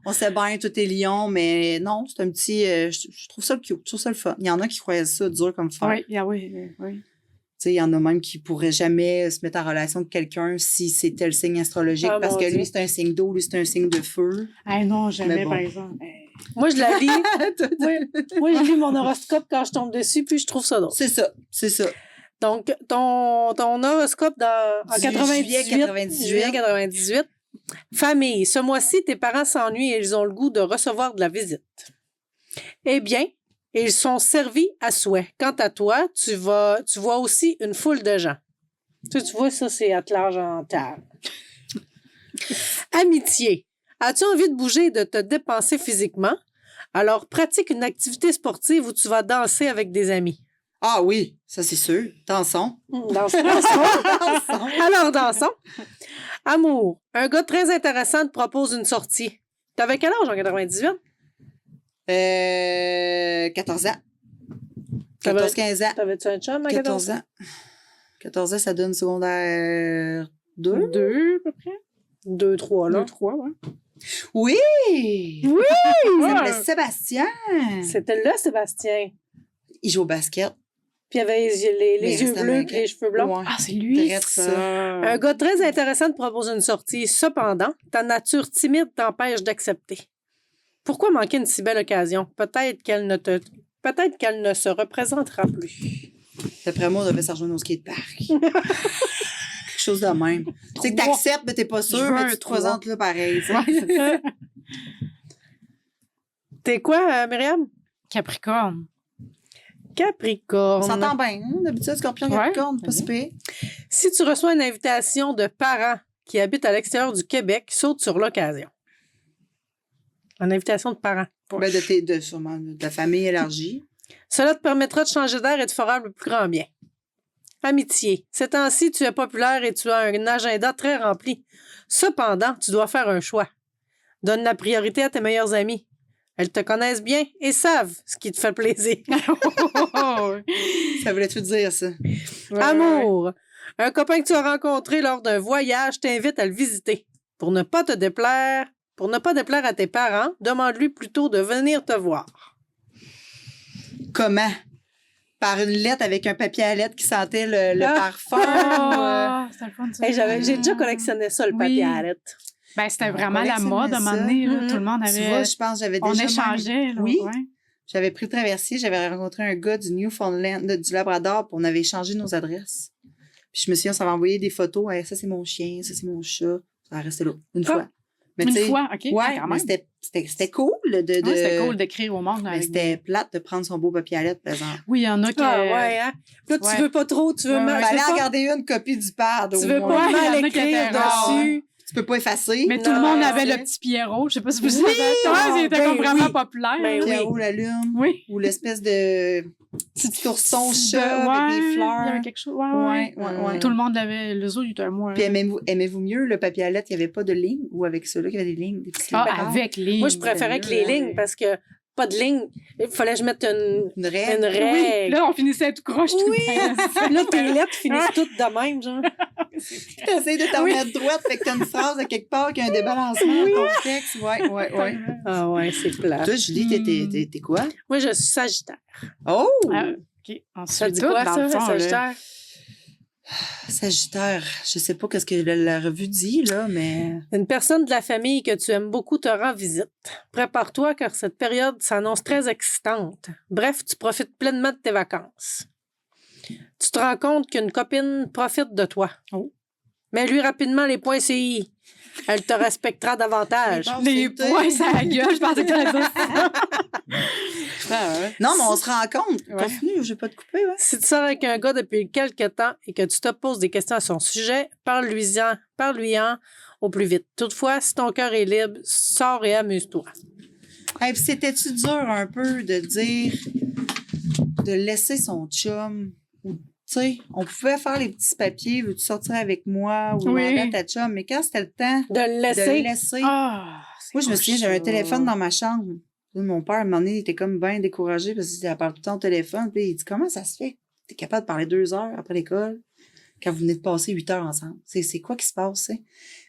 On sait bien, toi, t'es lion, mais non, c'est un petit... je trouve ça cute, je trouve ça le fun. Il y en a qui croient ça dur comme fer. Oui. Tu sais, il y en a même qui pourraient jamais se mettre en relation avec quelqu'un si c'était le signe astrologique, Ah, parce mon que Dieu. lui, c'est un signe d'eau, lui, c'est un signe de feu. Ah non, jamais, Mais bon. par exemple. Moi, je la lis. Moi, je lis mon horoscope quand je tombe dessus, puis je trouve ça drôle. C'est ça, c'est ça. Donc, ton horoscope en 98. Juillet 98. Famille, ce mois-ci, tes parents s'ennuient et ils ont le goût de recevoir de la visite. Eh bien, ils sont servis à souhait. Quant à toi, tu vois aussi une foule de gens. Tu vois, ça, c'est à large en terre. Amitié. As-tu envie de bouger et de te dépenser physiquement? Alors, pratique une activité sportive où tu vas danser avec des amis. Ah oui, ça c'est sûr. Dansons. Dansons. Dansons. Alors, dansons. Amour. Un gars très intéressant te propose une sortie. T'avais quel âge en 98? 14 ans. 14-15 ans. T'avais-tu un chum à 14 ans. 14 ans, ça donne secondaire 2. 2, à peu près. 2, 3, là. 2, 3, ouais. Oui! Oui! Il s'appelait Sébastien. C'était là, Sébastien. Il joue au basket. Puis il avait les Mais yeux restait bleus américain. et les cheveux blancs. Ouais. Ah, c'est lui, Drette ça. Un gars très intéressant te propose une sortie. Cependant, ta nature timide t'empêche d'accepter. Pourquoi manquer une si belle occasion? Peut-être qu'elle ne se représentera plus. D'après moi, on devait s'en rejoindre au skatepark. Quelque chose de même. Tu sais que t'acceptes, mais t'es pas sûr, Je veux mais un tu te présentes là pareil. tu sais. Ouais. T'es quoi, Myriam? Capricorne. Capricorne. On s'entend bien, hein? D'habitude, Scorpion, Ouais. Capricorne, pas si pire. Si tu reçois une invitation de parents qui habitent à l'extérieur du Québec, saute sur l'occasion. Une invitation de parents. Ben, sûrement de ta famille élargie. Cela te permettra de changer d'air et de faire le plus grand bien. Amitié. Ces temps-ci, tu es populaire et tu as un agenda très rempli. Cependant, tu dois faire un choix. Donne la priorité à tes meilleurs amis. Elles te connaissent bien et savent ce qui te fait plaisir. Ça voulait tout dire, ça. Amour. Un copain que tu as rencontré lors d'un voyage t'invite à le visiter. Pour ne pas déplaire à tes parents, demande-lui plutôt de venir te voir. Comment? Par une lettre avec un papier à lettres qui sentait le parfum. Ah, c'était le fun, ça. Hey, j'ai déjà collectionné ça, le papier à lettres. Ben, c'était On vraiment la collectionnait mode à un moment ça. donné. Là, Mhm. tout le monde Tu avait... vois, je pense que j'avais on déjà... échangeait. Là, Oui. ouais. J'avais pris le traversier, j'avais rencontré un gars du Newfoundland, du Labrador, puis on avait échangé nos adresses. Puis je me souviens, on s'avait envoyé des photos. Hey, ça, c'est mon chien, ça, c'est mon chat. Ça a resté là, une fois. Mais Une tu sais, fois, OK. Ouais, quand mais même. c'était cool de... Ouais, c'était cool d'écrire au monde. Mais avec c'était plate de prendre son beau papier à lettres, par exemple. Oui, il y en a qui... Ah ouais, hein? Là, tu ouais. veux pas trop, tu veux Ouais, mal. Il tu fallait veux en pas- garder une copie du pad, Tu au veux moins. pas Ouais, il y en mal a qui écrire étaient rares, dessus. Tu peux pas effacer. Mais tout le monde Non, avait c'est- le petit Pierrot. Je sais pas si vous Oui! savez. Ouais, c'était Ben comme vraiment oui. populaire. Ben là. oui. Pierrot la lune. Oui. Ou l'espèce de petit ourson chat Ouais, avec des il y fleurs. avait quelque chose. Ouais. Ouais. Tout le monde l'avait. Le zoo, il était à moi. Puis aimez-vous mieux le papier à lettres, il n'y avait pas de ligne ou avec ceux-là qui avait des lignes, des petites Ah, lignes? avec les. Moi, je préférais que les lignes parce que pas de lignes. Il fallait que je mette une Une règle. règle. Oui, là, on finissait tout croche tout le temps. Là, tes lettres finissent toutes de même, genre. T'essayes de t'en mettre droite, fait que t'as une phrase de quelque part qui a un débalancement dans ton texte. Ouais. Ah ouais, c'est plat. Toi, Julie, t'es quoi? Moi, je suis Sagittaire. Oh! Ah, OK. On se Ça fait dit tout, quoi, dans ça, le fond, là. Sagittaire? Sagittaire, je sais pas qu'est-ce que la revue dit, là, mais... Une personne de la famille que tu aimes beaucoup te rend visite. Prépare-toi car cette période s'annonce très excitante. Bref, tu profites pleinement de tes vacances. Tu te rends compte qu'une copine profite de toi. Oh. Mets-lui rapidement les points CI. Elle te respectera davantage. Les points, ça la gueule, je pensais que t'allais dire ça. Ah ouais. Non, mais on se rend compte. Ouais. Continue, je vais pas te couper, ouais. Si tu sors avec un gars depuis quelques temps et que tu te poses des questions à son sujet, parle-lui-en au plus vite. Toutefois, si ton cœur est libre, sors et amuse-toi. Hey, puis c'était-tu dur un peu de dire, de laisser son chum? Ou, tu sais, on pouvait faire les petits papiers, veux-tu sortir avec moi? Ou Oui. demander à ta chum. Mais quand c'était le temps De le de laisser. le laisser... Ah, Moi, je me souviens, j'avais un téléphone dans ma chambre. Mon père, à un moment donné, il était comme bien découragé parce qu'il parle tout le temps au téléphone. Puis il dit, comment ça se fait que t'es capable de parler 2 heures après l'école quand vous venez de passer 8 heures ensemble? C'est quoi qui se passe, tu sais?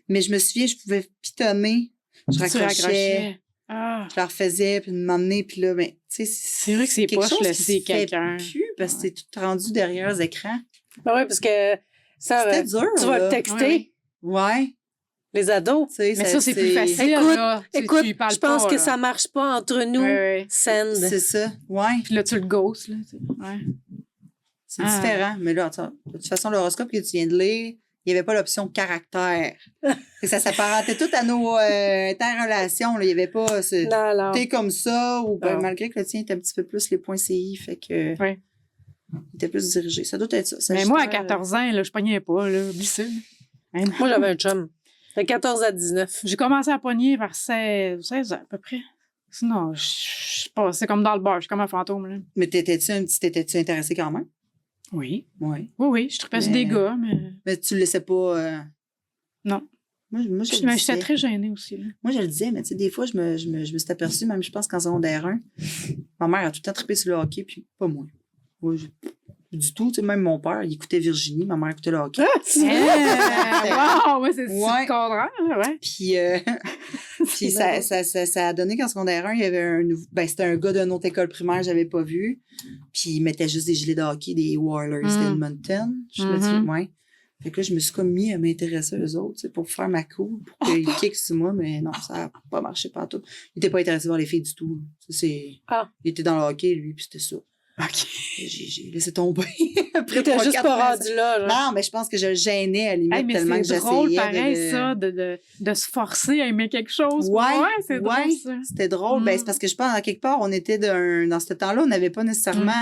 Mais je me souviens, je pouvais pitonner. Je tu raccrochais. raccrochais. Ah, Je la refaisais, puis de m'emmener, puis là, ben, tu sais, c'est vrai que c'est quelque poche chose qui laisser se fait quelqu'un. plus parce que t'es tout rendu derrière les écrans. Ben oui, parce que ça, C'était dur, tu vas là. le texter, Ouais. les ados. Tu sais, Mais ça, c'est plus facile. Écoute, là. Écoute, tu y parles je pense pas, que là. ça marche pas entre nous. Ouais. Send. C'est ça. Ouais. Puis là, tu le gosses, là. Tu sais. Ouais. C'est Ah. différent. Mais là, attends, de toute façon, l'horoscope que tu viens de lire, il n'y avait pas l'option caractère. Et ça s'apparentait tout à nos interrelations. Il n'y avait pas Non. t'es comme ça, ou ben, Non. malgré que le tien était un petit peu plus les points CI, fait que Ouais. il était plus dirigé. Ça doit être ça. Mais moi, à 14 ans, là, je pognais pas, là. Oublie ça. Hein. Moi, j'avais un chum. De 14 à 19. J'ai commencé à pogner vers 16 ans, à peu près. Sinon, je passais comme dans le bar. Je suis comme un fantôme, là. Mais t'étais-tu intéressé quand même? Oui. Oui. Oui, je trouvais sur Mais- des gars, mais... Mais tu le laissais pas. Non. Moi, je le Mais j'étais disais. très gênée aussi, là. Moi, je le disais, mais tu sais, des fois, je me suis aperçue, même je pense qu'en secondaire 1, ma mère a tout le temps trippé sur le hockey, puis pas moi. Moi, du tout, tu sais, même mon père, il écoutait Virginie, ma mère écoutait le hockey. Wow! Ouais, c'est Ouais. le contraire, ouais. Puis, puis ça a donné qu'en secondaire 1, il y avait un nouveau. Ben, c'était un gars d'une autre école primaire, j'avais pas vu. Puis il mettait juste des gilets de hockey, des Oilers d'Edmonton. Je sais pas si, ouais. Fait que là, je me suis comme mis à m'intéresser aux autres, tu sais, pour faire ma cour, pour qu'ils kickent sur moi, mais non, ça a pas marché partout. Il était pas intéressé par les filles du tout. Il était dans le hockey, lui, puis c'était ça. OK. J'ai laissé tomber. Après T'étais 3, juste 4 pas ans. rendu là. Genre. Non, mais je pense que je le gênais à la limite Hey, mais tellement que c'est drôle, j'essayais pareil, de... ça, de se forcer à aimer quelque chose. Ouais, c'est drôle, ça. c'était drôle. Mm. Ben, c'est parce que je pense, à quelque part, on était dans ce temps-là, on n'avait pas nécessairement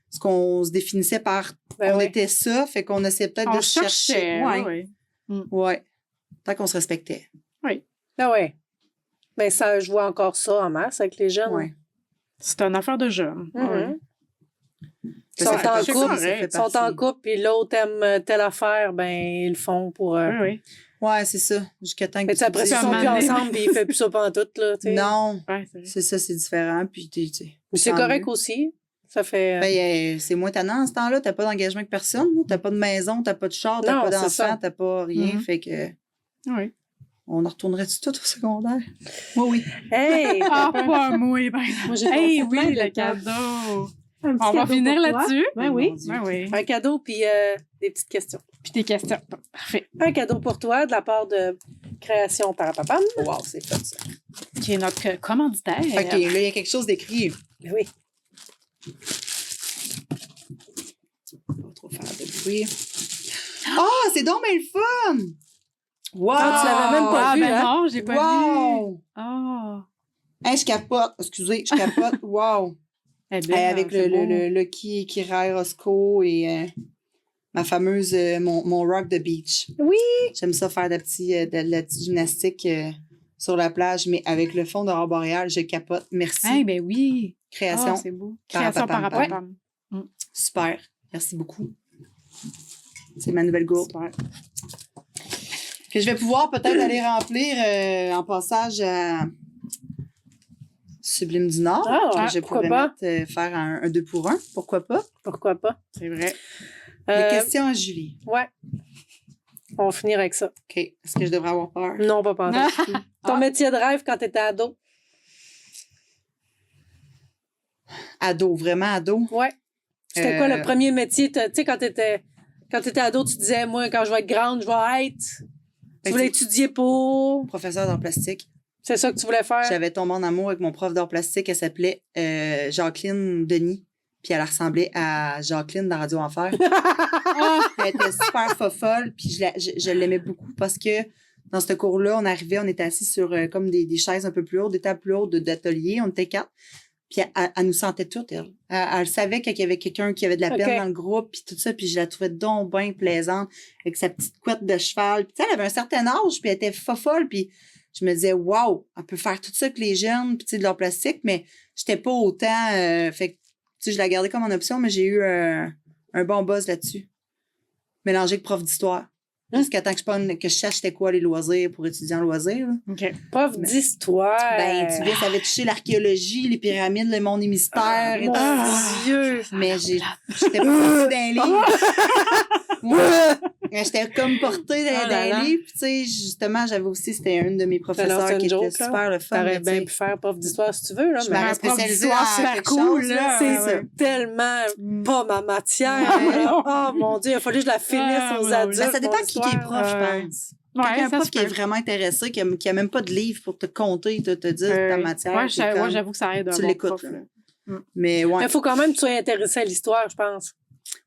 ce qu'on se définissait par... Ben on oui. était ça, fait qu'on essayait peut-être On de se chercher. cherchait. Ouais. Ouais. Tant qu'on se respectait. Ah ouais. Ben ça, je vois encore ça en masse avec les jeunes. Ouais. C'est une affaire de jeunes. Mhm. Ouais. Ils Ça sont fait en partie, couple, ça fait ils sont en partie. couple, puis l'autre aime telle affaire, ben ils le font pour... Oui. Ouais, c'est ça. Jusqu'à temps que Mais tu sais, après, dises- ils sont plus Mané. ensemble, puis ils font plus ça pantoute, là. tu sais. Non, Ouais, c'est vrai. c'est ça, c'est différent. Puis, tu sais. Mais c'est tant correct mieux. aussi. Ça fait... Ben, c'est moins tannant en ce temps-là. T'as pas d'engagement avec personne. là. T'as pas de maison, t'as pas de char, t'as Non, pas c'est ça. d'enfant, t'as pas rien. Mhm. Fait que Oui. on en retournerait-tu tout au secondaire? Moi, oui. Hey! Ah, pas moi, ben. Moi, j'ai Hey, pensé plein oui, de le cartes. cadeau. Un petit On va cadeau finir pour toi. là-dessus. Ben oui. Mon Dieu. Ben oui. Un cadeau, puis des petites questions. Puis tes questions. Parfait. Un cadeau pour toi de la part de Création Parapapam. Wow, c'est fun, ça. Qui est notre commanditaire. OK, là, il y a quelque chose d'écrit. Ben oui. Pas trop faire de bruit. Ah, c'est donc bien le fun! Wow! Ah, tu l'avais même pas Ah, vu, ben hein? non, j'ai pas vu. Wow! Ah. Hey, je capote. Excusez, je capote. Wow! Eh Hey, bien, avec c'est beau. le Lucky Kirai Roscoe et ma fameuse, mon Rock the Beach. Oui! J'aime ça faire de la petite gymnastique sur la plage, mais avec le fond d'aurore boréale, je capote. Merci. Eh ben oui. Création. Ah, c'est beau. Création Parapapam. Parapapam. Super. Merci beaucoup. C'est ma nouvelle gourde. Super. Que je vais pouvoir peut-être aller remplir en passage à Sublime du Nord. Ah, je pourquoi pourrais pas? faire un 2 pour 1. Pourquoi pas? Pourquoi pas? C'est vrai. Des questions à Julie. Ouais. On va finir avec ça. OK. Est-ce que je devrais avoir peur? Non, pas pendant. Ton métier de rêve quand t'étais ado? Ado, vraiment ado. Ouais. C'était quoi le premier métier? Tu sais, quand Quand t'étais ado, tu disais, moi, quand je vais être grande, je vais être... Tu voulais c'est- étudier pour... Professeur d'art plastique. C'est ça que tu voulais faire? J'avais tombé en amour avec mon prof d'art plastique. Elle s'appelait Jacqueline Denis. Puis elle ressemblait à Jacqueline dans Radio Enfer. Elle était super folle. Puis je l'aimais beaucoup parce que dans ce cours-là, on était assis sur comme des chaises un peu plus hautes, des tables plus hautes d'atelier. On était 4. Puis elle nous sentait toutes, elle. Elle savait qu'il y avait quelqu'un qui avait de la peine dans le groupe, puis tout ça. Puis je la trouvais donc bien plaisante avec sa petite couette de cheval. Puis tu sais, elle avait un certain âge, puis elle était folle. Puis je me disais, waouh, elle peut faire tout ça que les jeunes, puis tu sais, de leur plastique, mais j'étais pas autant. Fait que, tu sais, je la gardais comme en option, mais j'ai eu un bon buzz là-dessus. Mélangé avec prof d'histoire. Jusqu'à temps que je cherche c'était quoi les loisirs pour étudier en loisirs. Là. OK. Prof d'histoire. Ben, tu vois, ça avait touché l'archéologie, les pyramides, le monde et mystère et tout ça. Mon Dieu! Mais j'étais pas portée dans les livres. Mais j'étais comme portée dans les livres. Puis, tu sais, justement, j'avais aussi, c'était une de mes professeurs qui était joke, super le fun. T'aurais mais, tu sais, bien pu faire prof d'histoire si tu veux, là. je Mais m'aurais un prof spécialisée d'histoire, en super quelque cool, chose, là. c'est ouais. tellement pas ma matière. Ouais. là. Oh mon Dieu, il a fallu que je la finisse aux ouais, adultes. Ben, ça dépend mon qui est histoire. prof, je pense. Ouais, Quelqu'un ça prof se qui est peut. vraiment intéressé, qui a même pas de livre pour te compter, te dire ta matière. Ouais, t'es comme- j'avoue que ça aide un tu bon l'écoutes, prof, là. là. Mais ouais. Mais il faut quand même que tu sois intéressé à l'histoire, je pense.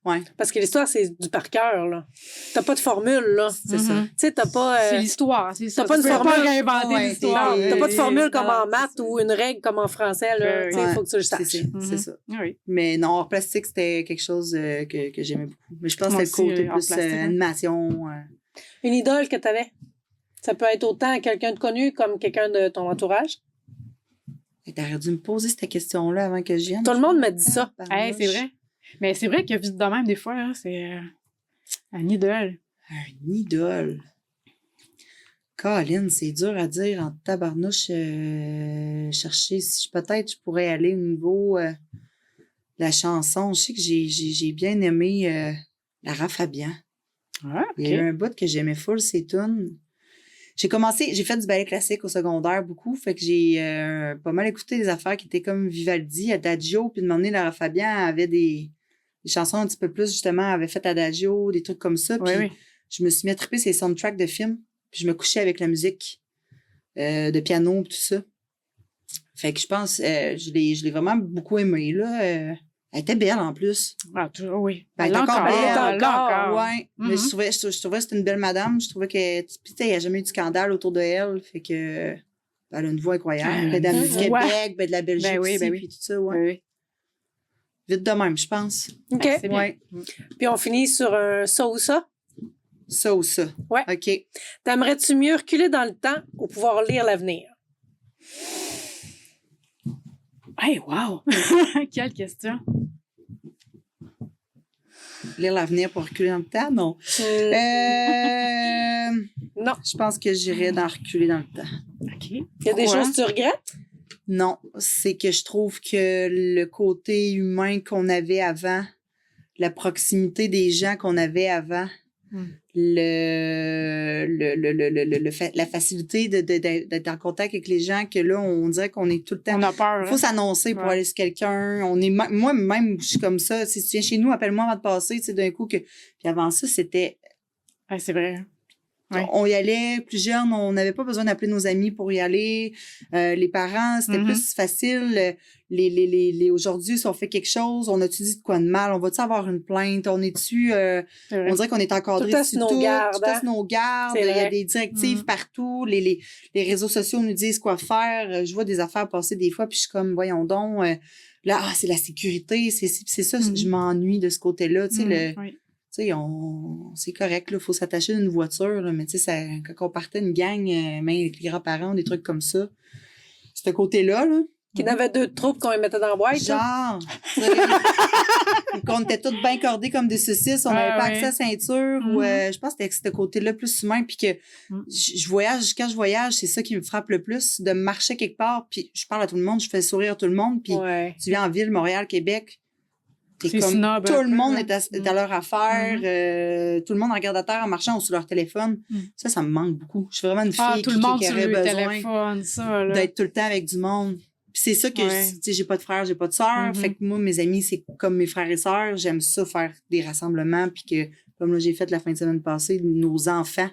Ouais. Parce que l'histoire, c'est du par cœur, là. T'as pas de formule, là. C'est ça. Tu sais, t'as pas... C'est l'histoire, c'est ça. t'as pas Tu une peux formule. pas réinventer Ouais, l'histoire. t'es- T'as pas de formule comme en Non, maths c'est ça. ou une règle comme en français, là. Ouais, Tu sais, il ouais. faut que tu le C'est saches. c'est ça. Oui. Mais non, hors plastique, c'était quelque chose que j'aimais beaucoup. Mais je pense que Moi c'était le aussi, côté hors plus plastique, hein. animation. Une idole que t'avais? Ça peut être autant quelqu'un de connu comme quelqu'un de ton entourage. Et t'aurais dû me poser cette question-là avant que je vienne. Tout le monde m'a dit ça. Hey, c'est vrai. Mais c'est vrai que vite de même, des fois, hein, c'est un idole. Un idole. Colin, c'est dur à dire en tabarnouche. Chercher si peut-être je pourrais aller au niveau de la chanson. Je sais que j'ai bien aimé Lara Fabian. Ah, Il y a eu un bout que j'aimais full, ces tunes. J'ai fait du ballet classique au secondaire beaucoup, fait que j'ai pas mal écouté des affaires qui étaient comme Vivaldi, Adagio, puis de m'emmener Lara Fabian avait des chansons un petit peu plus, justement, avait fait Adagio, des trucs comme ça, puis oui. je me suis mis à triper ces soundtracks de films, puis je me couchais avec la musique de piano, tout ça. Fait que je pense, je l'ai vraiment beaucoup aimé, là. Elle était belle, en plus. Ah, toujours, oui. Ben, elle est encore belle. Elle est encore. Ouais, mais je trouvais que c'était une belle madame. Je trouvais que, puis tu sais, il n'y a jamais eu de scandale autour de elle. Fait que, elle a une voix incroyable. Elle a de la une musique voix. Québec, de la Belgique Ben oui, aussi, ben oui. puis tout ça, ouais. Oui. Vite de même, je pense. OK. C'est bien. Ouais. Puis on finit sur un ça ou ça. Ça ou ça. Ouais. OK. T'aimerais-tu mieux reculer dans le temps ou pouvoir lire l'avenir? Hey, wow! Quelle question. Lire l'avenir pour reculer dans le temps, non. Non. Je pense que j'irais dans reculer dans le temps. OK. Il y a des Pourquoi? choses que tu regrettes? Non, c'est que je trouve que le côté humain qu'on avait avant, la proximité des gens qu'on avait avant, la facilité d'être en contact avec les gens, que là, on dirait qu'on est tout le temps... On a peur. Il faut s'annoncer pour Ouais. aller sur quelqu'un. Moi-même, je suis comme ça. Si tu viens chez nous, appelle-moi avant de passer, tu sais, d'un coup que... Puis avant ça, c'était... Ouais, c'est vrai. Ouais. On y allait plus jeune, on n'avait pas besoin d'appeler nos amis pour y aller. Les parents, c'était plus facile. Aujourd'hui, si on fait quelque chose, on a-tu dit de quoi de mal? On va-tu avoir une plainte? On est-tu... C'est vrai. on dirait qu'on est encadré Tout à dessus nos gardes, tout à hein? nos gardes. C'est Il y a vrai. des directives partout. Les réseaux sociaux nous disent quoi faire. Je vois des affaires passer des fois, puis je suis comme, voyons donc, là, c'est la sécurité, c'est ça, je m'ennuie de ce côté-là. Tu sais, Oui. tu sais, c'est correct, là, faut s'attacher d'une voiture, là, mais tu sais, quand on partait une gang, même avec les grands-parents, des trucs comme ça, ce côté-là, là, Qu'il y en avait deux de troupes qu'on les mettait dans la boîte. là. genre, tu sais, qu'on était tous bien cordés comme des saucisses, on n'avait pas accès à ceinture, ou je pense que c'était ce côté-là plus humain, puis que je voyage, quand je voyage, c'est ça qui me frappe le plus, de marcher quelque part, puis je parle à tout le monde, je fais sourire tout le monde, puis Ouais. tu viens en ville, Montréal, Québec, t'es C'est comme snob tout un le peu, monde là. est à leur affaire, tout le monde regarde à terre en marchant ou sur leur téléphone. Ça me manque beaucoup. Je suis vraiment une fille Ah, tout le monde qui sur aurait le besoin téléphone, ça, là. d'être tout le temps avec du monde. Puis c'est ça que Ouais. tu sais, j'ai pas de frères, j'ai pas de sœurs, fait que moi mes amis c'est comme mes frères et sœurs, j'aime ça faire des rassemblements puis que Comme là, j'ai fait la fin de semaine passée, nos enfants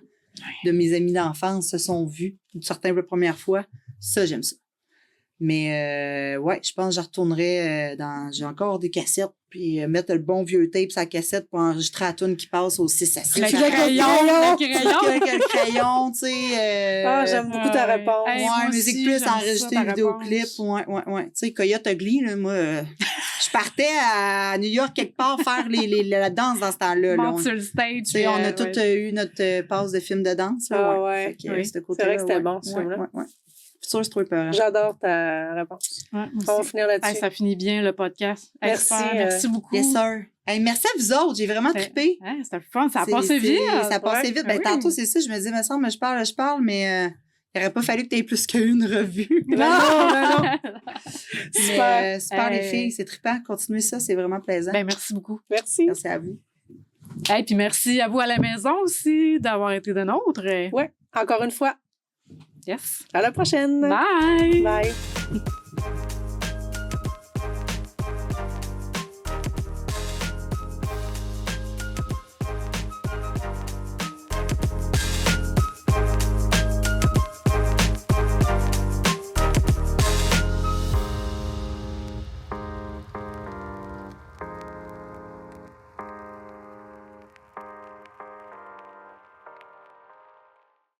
de mes amis d'enfance se sont vus, certains pour la première fois. Ça, j'aime ça. Mais ouais, je pense que je retournerai j'ai encore des cassettes, puis mettre le bon vieux tape sur la cassette pour enregistrer la tune qui passe au 6 à 6. Le crayon, tu sais. J'aime beaucoup ta réponse. Hey, moi Musique aussi, plus, j'aime ça, enregistrer ta un vidéoclip. réponse. Ouais. Tu sais, Coyote Ugly, là, moi, je partais à New York quelque part faire la danse dans ce temps-là. Là. Monte sur le stage. Tu sais, on a tous eu notre passe de film de danse. Là, ouais. Fait que, Oui. ce C'est vrai que c'était bon, ce film-là. Ouais. Sûr, c'est trop peur. J'adore ta réponse. Ouais, moi On va aussi. finir là-dessus. Hey, ça finit bien le podcast. Hey, Merci, super, merci beaucoup. Yes, sir. Hey, merci à vous autres. J'ai vraiment trippé. Ouais, c'était le fun. Ça a passé vite. Ça a passé vite. Ben, Oui. tantôt, c'est ça. Je me disais, me semble, je parle, mais il n'aurait pas fallu que tu aies plus qu'une revue. Non. Mais, super, les Hey. filles. C'est trippant. Continuez ça. C'est vraiment plaisant. Ben, merci beaucoup. Merci. Merci à vous. Et puis merci à vous à la maison aussi d'avoir été de nôtres. Ouais, encore une fois. Yes. À la prochaine. Bye. Bye.